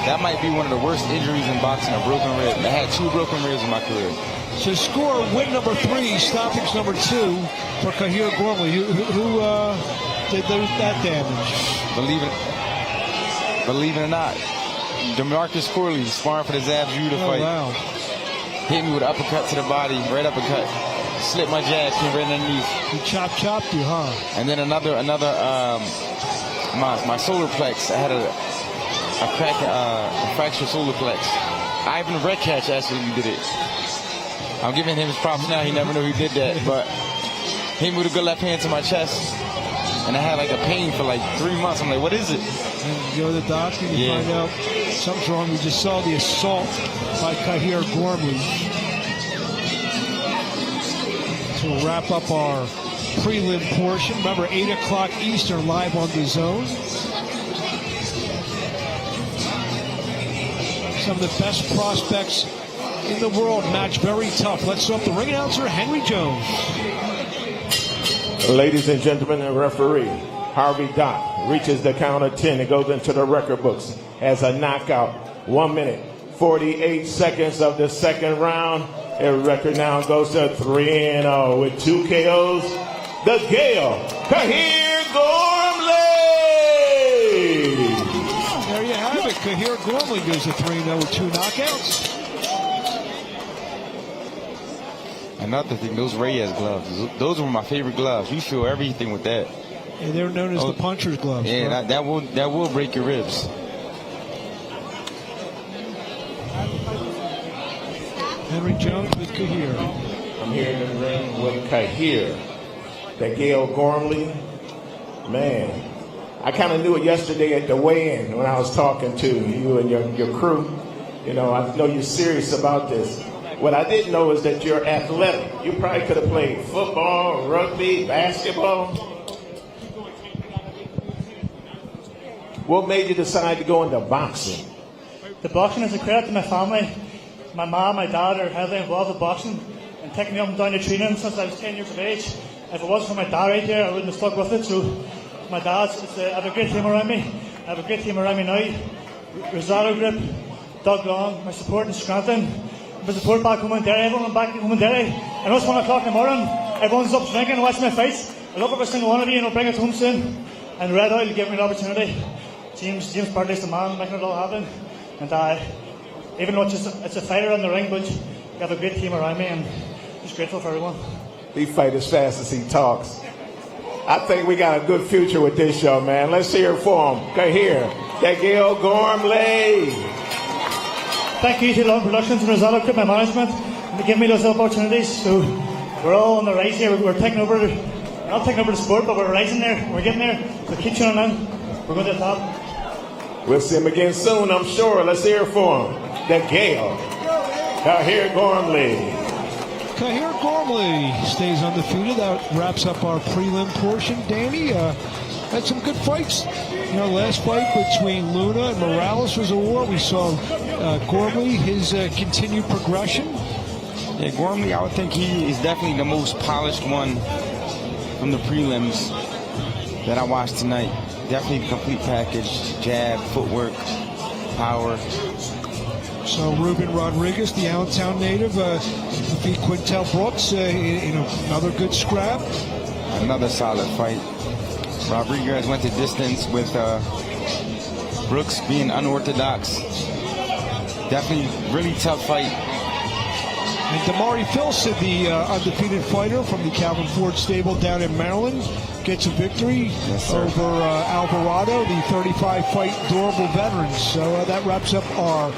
That might be one of the worst injuries in boxing, a broken rib. I had 2 broken ribs in my career. So score win number 3, stoppage number 2 for Kahir Gormley. Who did that damage? Believe it or not, DeMarcus Corley sparring for the Zab Judah fight. Wow. Hit me with an uppercut to the body, right uppercut. Slipped my jab, came right underneath. He chopped you, huh? And then another my solar plex. I had a fractured solar plex. Ivan Redcatch actually did it. I'm giving him his props now. He never knew he did that, but he moved a good left hand to my chest, and I had like a pain for like 3 months. I'm like, what is it? And you go to the doctor, you find out something's wrong. We just saw the assault by Kahir Gormley. So we'll wrap up our prelim portion. Remember, 8 o'clock Eastern, live on DAZN. Some of the best prospects in the world match very tough. Let's start the ring announcer, Henry Jones. Ladies and gentlemen, the referee, Harvey Dock, reaches the count of 10 and goes into the record books as a knockout. 1 minute, 48 seconds of the second round. The record now goes to 3-0 with 2 KOs. The Gale, Kahir Gormley. There you have it. Kahir Gormley goes to 3-0 with 2 knockouts. Another thing, those Reyes gloves, those were my favorite gloves. You feel everything with that. Yeah, they're known as the puncher's gloves. Yeah, right? that will break your ribs. Henry Jones with Kahir. I'm here in the ring with Kahir. The Gale Gormley. Man, I kind of knew it yesterday at the weigh-in when I was talking to you and your crew. You know, I know you're serious about this. What I didn't know is that you're athletic. You probably could have played football, rugby, basketball. What made you decide to go into boxing? The boxing is a credit to my family. My mom, my dad are heavily involved in boxing and taking me up and down to training since I was 10 years of age. If it wasn't for my dad right there, I wouldn't have stuck with it. So my dad's, I have a great team around me. I have a great team around me now. Rosado Group, Doug Long, my support in Scranton, my support back home in Derry, everyone back home in Derry. I know it's 1 o'clock in the morning, everyone's up drinking and watching my fights. I love every single one of you and I'll bring it home soon. And Red Oil gave me an opportunity. James Pardey's the man making it all happen. And even though it's a fighter in the ring, but you have a great team around me and just grateful for everyone. He fights as fast as he talks. I think we got a good future with this show, man. Let's hear it for him. Kahir, the Gale Gormley. Thank you to Long Productions and Rosado Group, my management, for giving me those opportunities. So we're all on the rise here. We're taking over, not taking over the sport, but we're rising there. We're getting there. So keep tuning in. We're going to the top. We'll see him again soon, I'm sure. Let's hear it for him. The Gale, Kahir Gormley. Kahir Gormley stays undefeated. That wraps up our prelim portion. Danny, had some good fights. You know, last fight between Luna and Morales was a war. We saw Gormley, his continued progression. Yeah, Gormley, I would think he is definitely the most polished one from the prelims that I watched tonight. Definitely the complete package, jab, footwork, power. So Ruben Rodriguez, the Allentown native, defeat Quintel Brooks in another good scrap. Another solid fight. Rodriguez went the distance with Brooks being unorthodox. Definitely really tough fight. And Damari Filson, the undefeated fighter from the Calvin Ford stable down in Maryland, gets a victory over Alvarado, the 35-fight durable veteran. So that wraps up our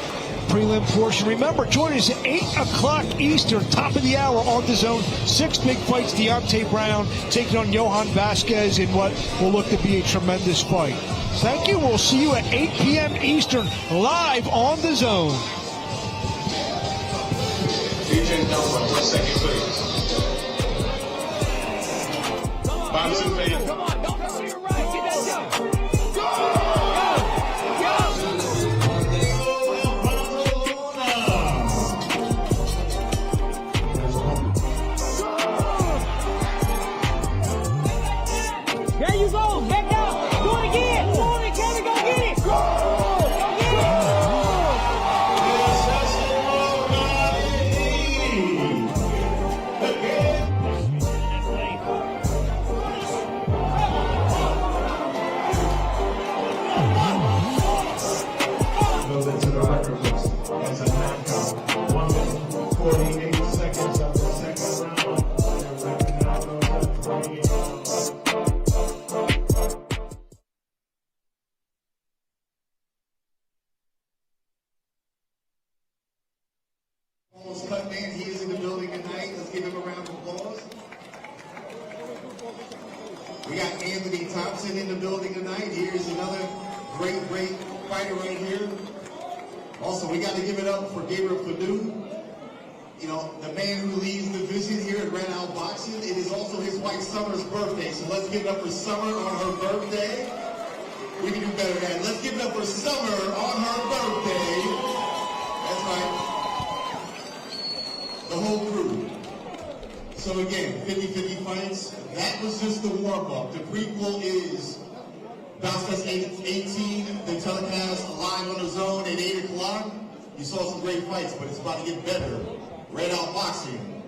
prelim portion. Remember, join us at 8 o'clock Eastern, top of the hour on DAZN. 6 big fights. Deontay Brown taking on Johan Vasquez in what will look to be a tremendous fight. Thank you. We'll see you at 8 p.m. Eastern, live on DAZN. Agent number 1 second, please. Boxing fan. Come on, don't go to your right. Get that jump. Go! There you go. Back out. Do it again. Do it again. Go get it. Go. Cut man, he is in the building tonight. Let's give him a round of applause. We got Anthony Thompson in the building tonight. Here's another great fighter right here. Also, we got to give it up for Gabriel Padu. You know, the man who leads the division here at Red Owl Boxing. It is also his wife Summer's birthday, so let's give it up for Summer on her birthday. We can do better than that. Let's give it up for Summer on her birthday. That's right. The whole crew. So again, 50-50 fights. That was just the warm-up. The prequel is BOXFEST 18, the telecast live on DAZN at 8 o'clock. You saw some great fights, but it's about to get better. Red Out Boxing.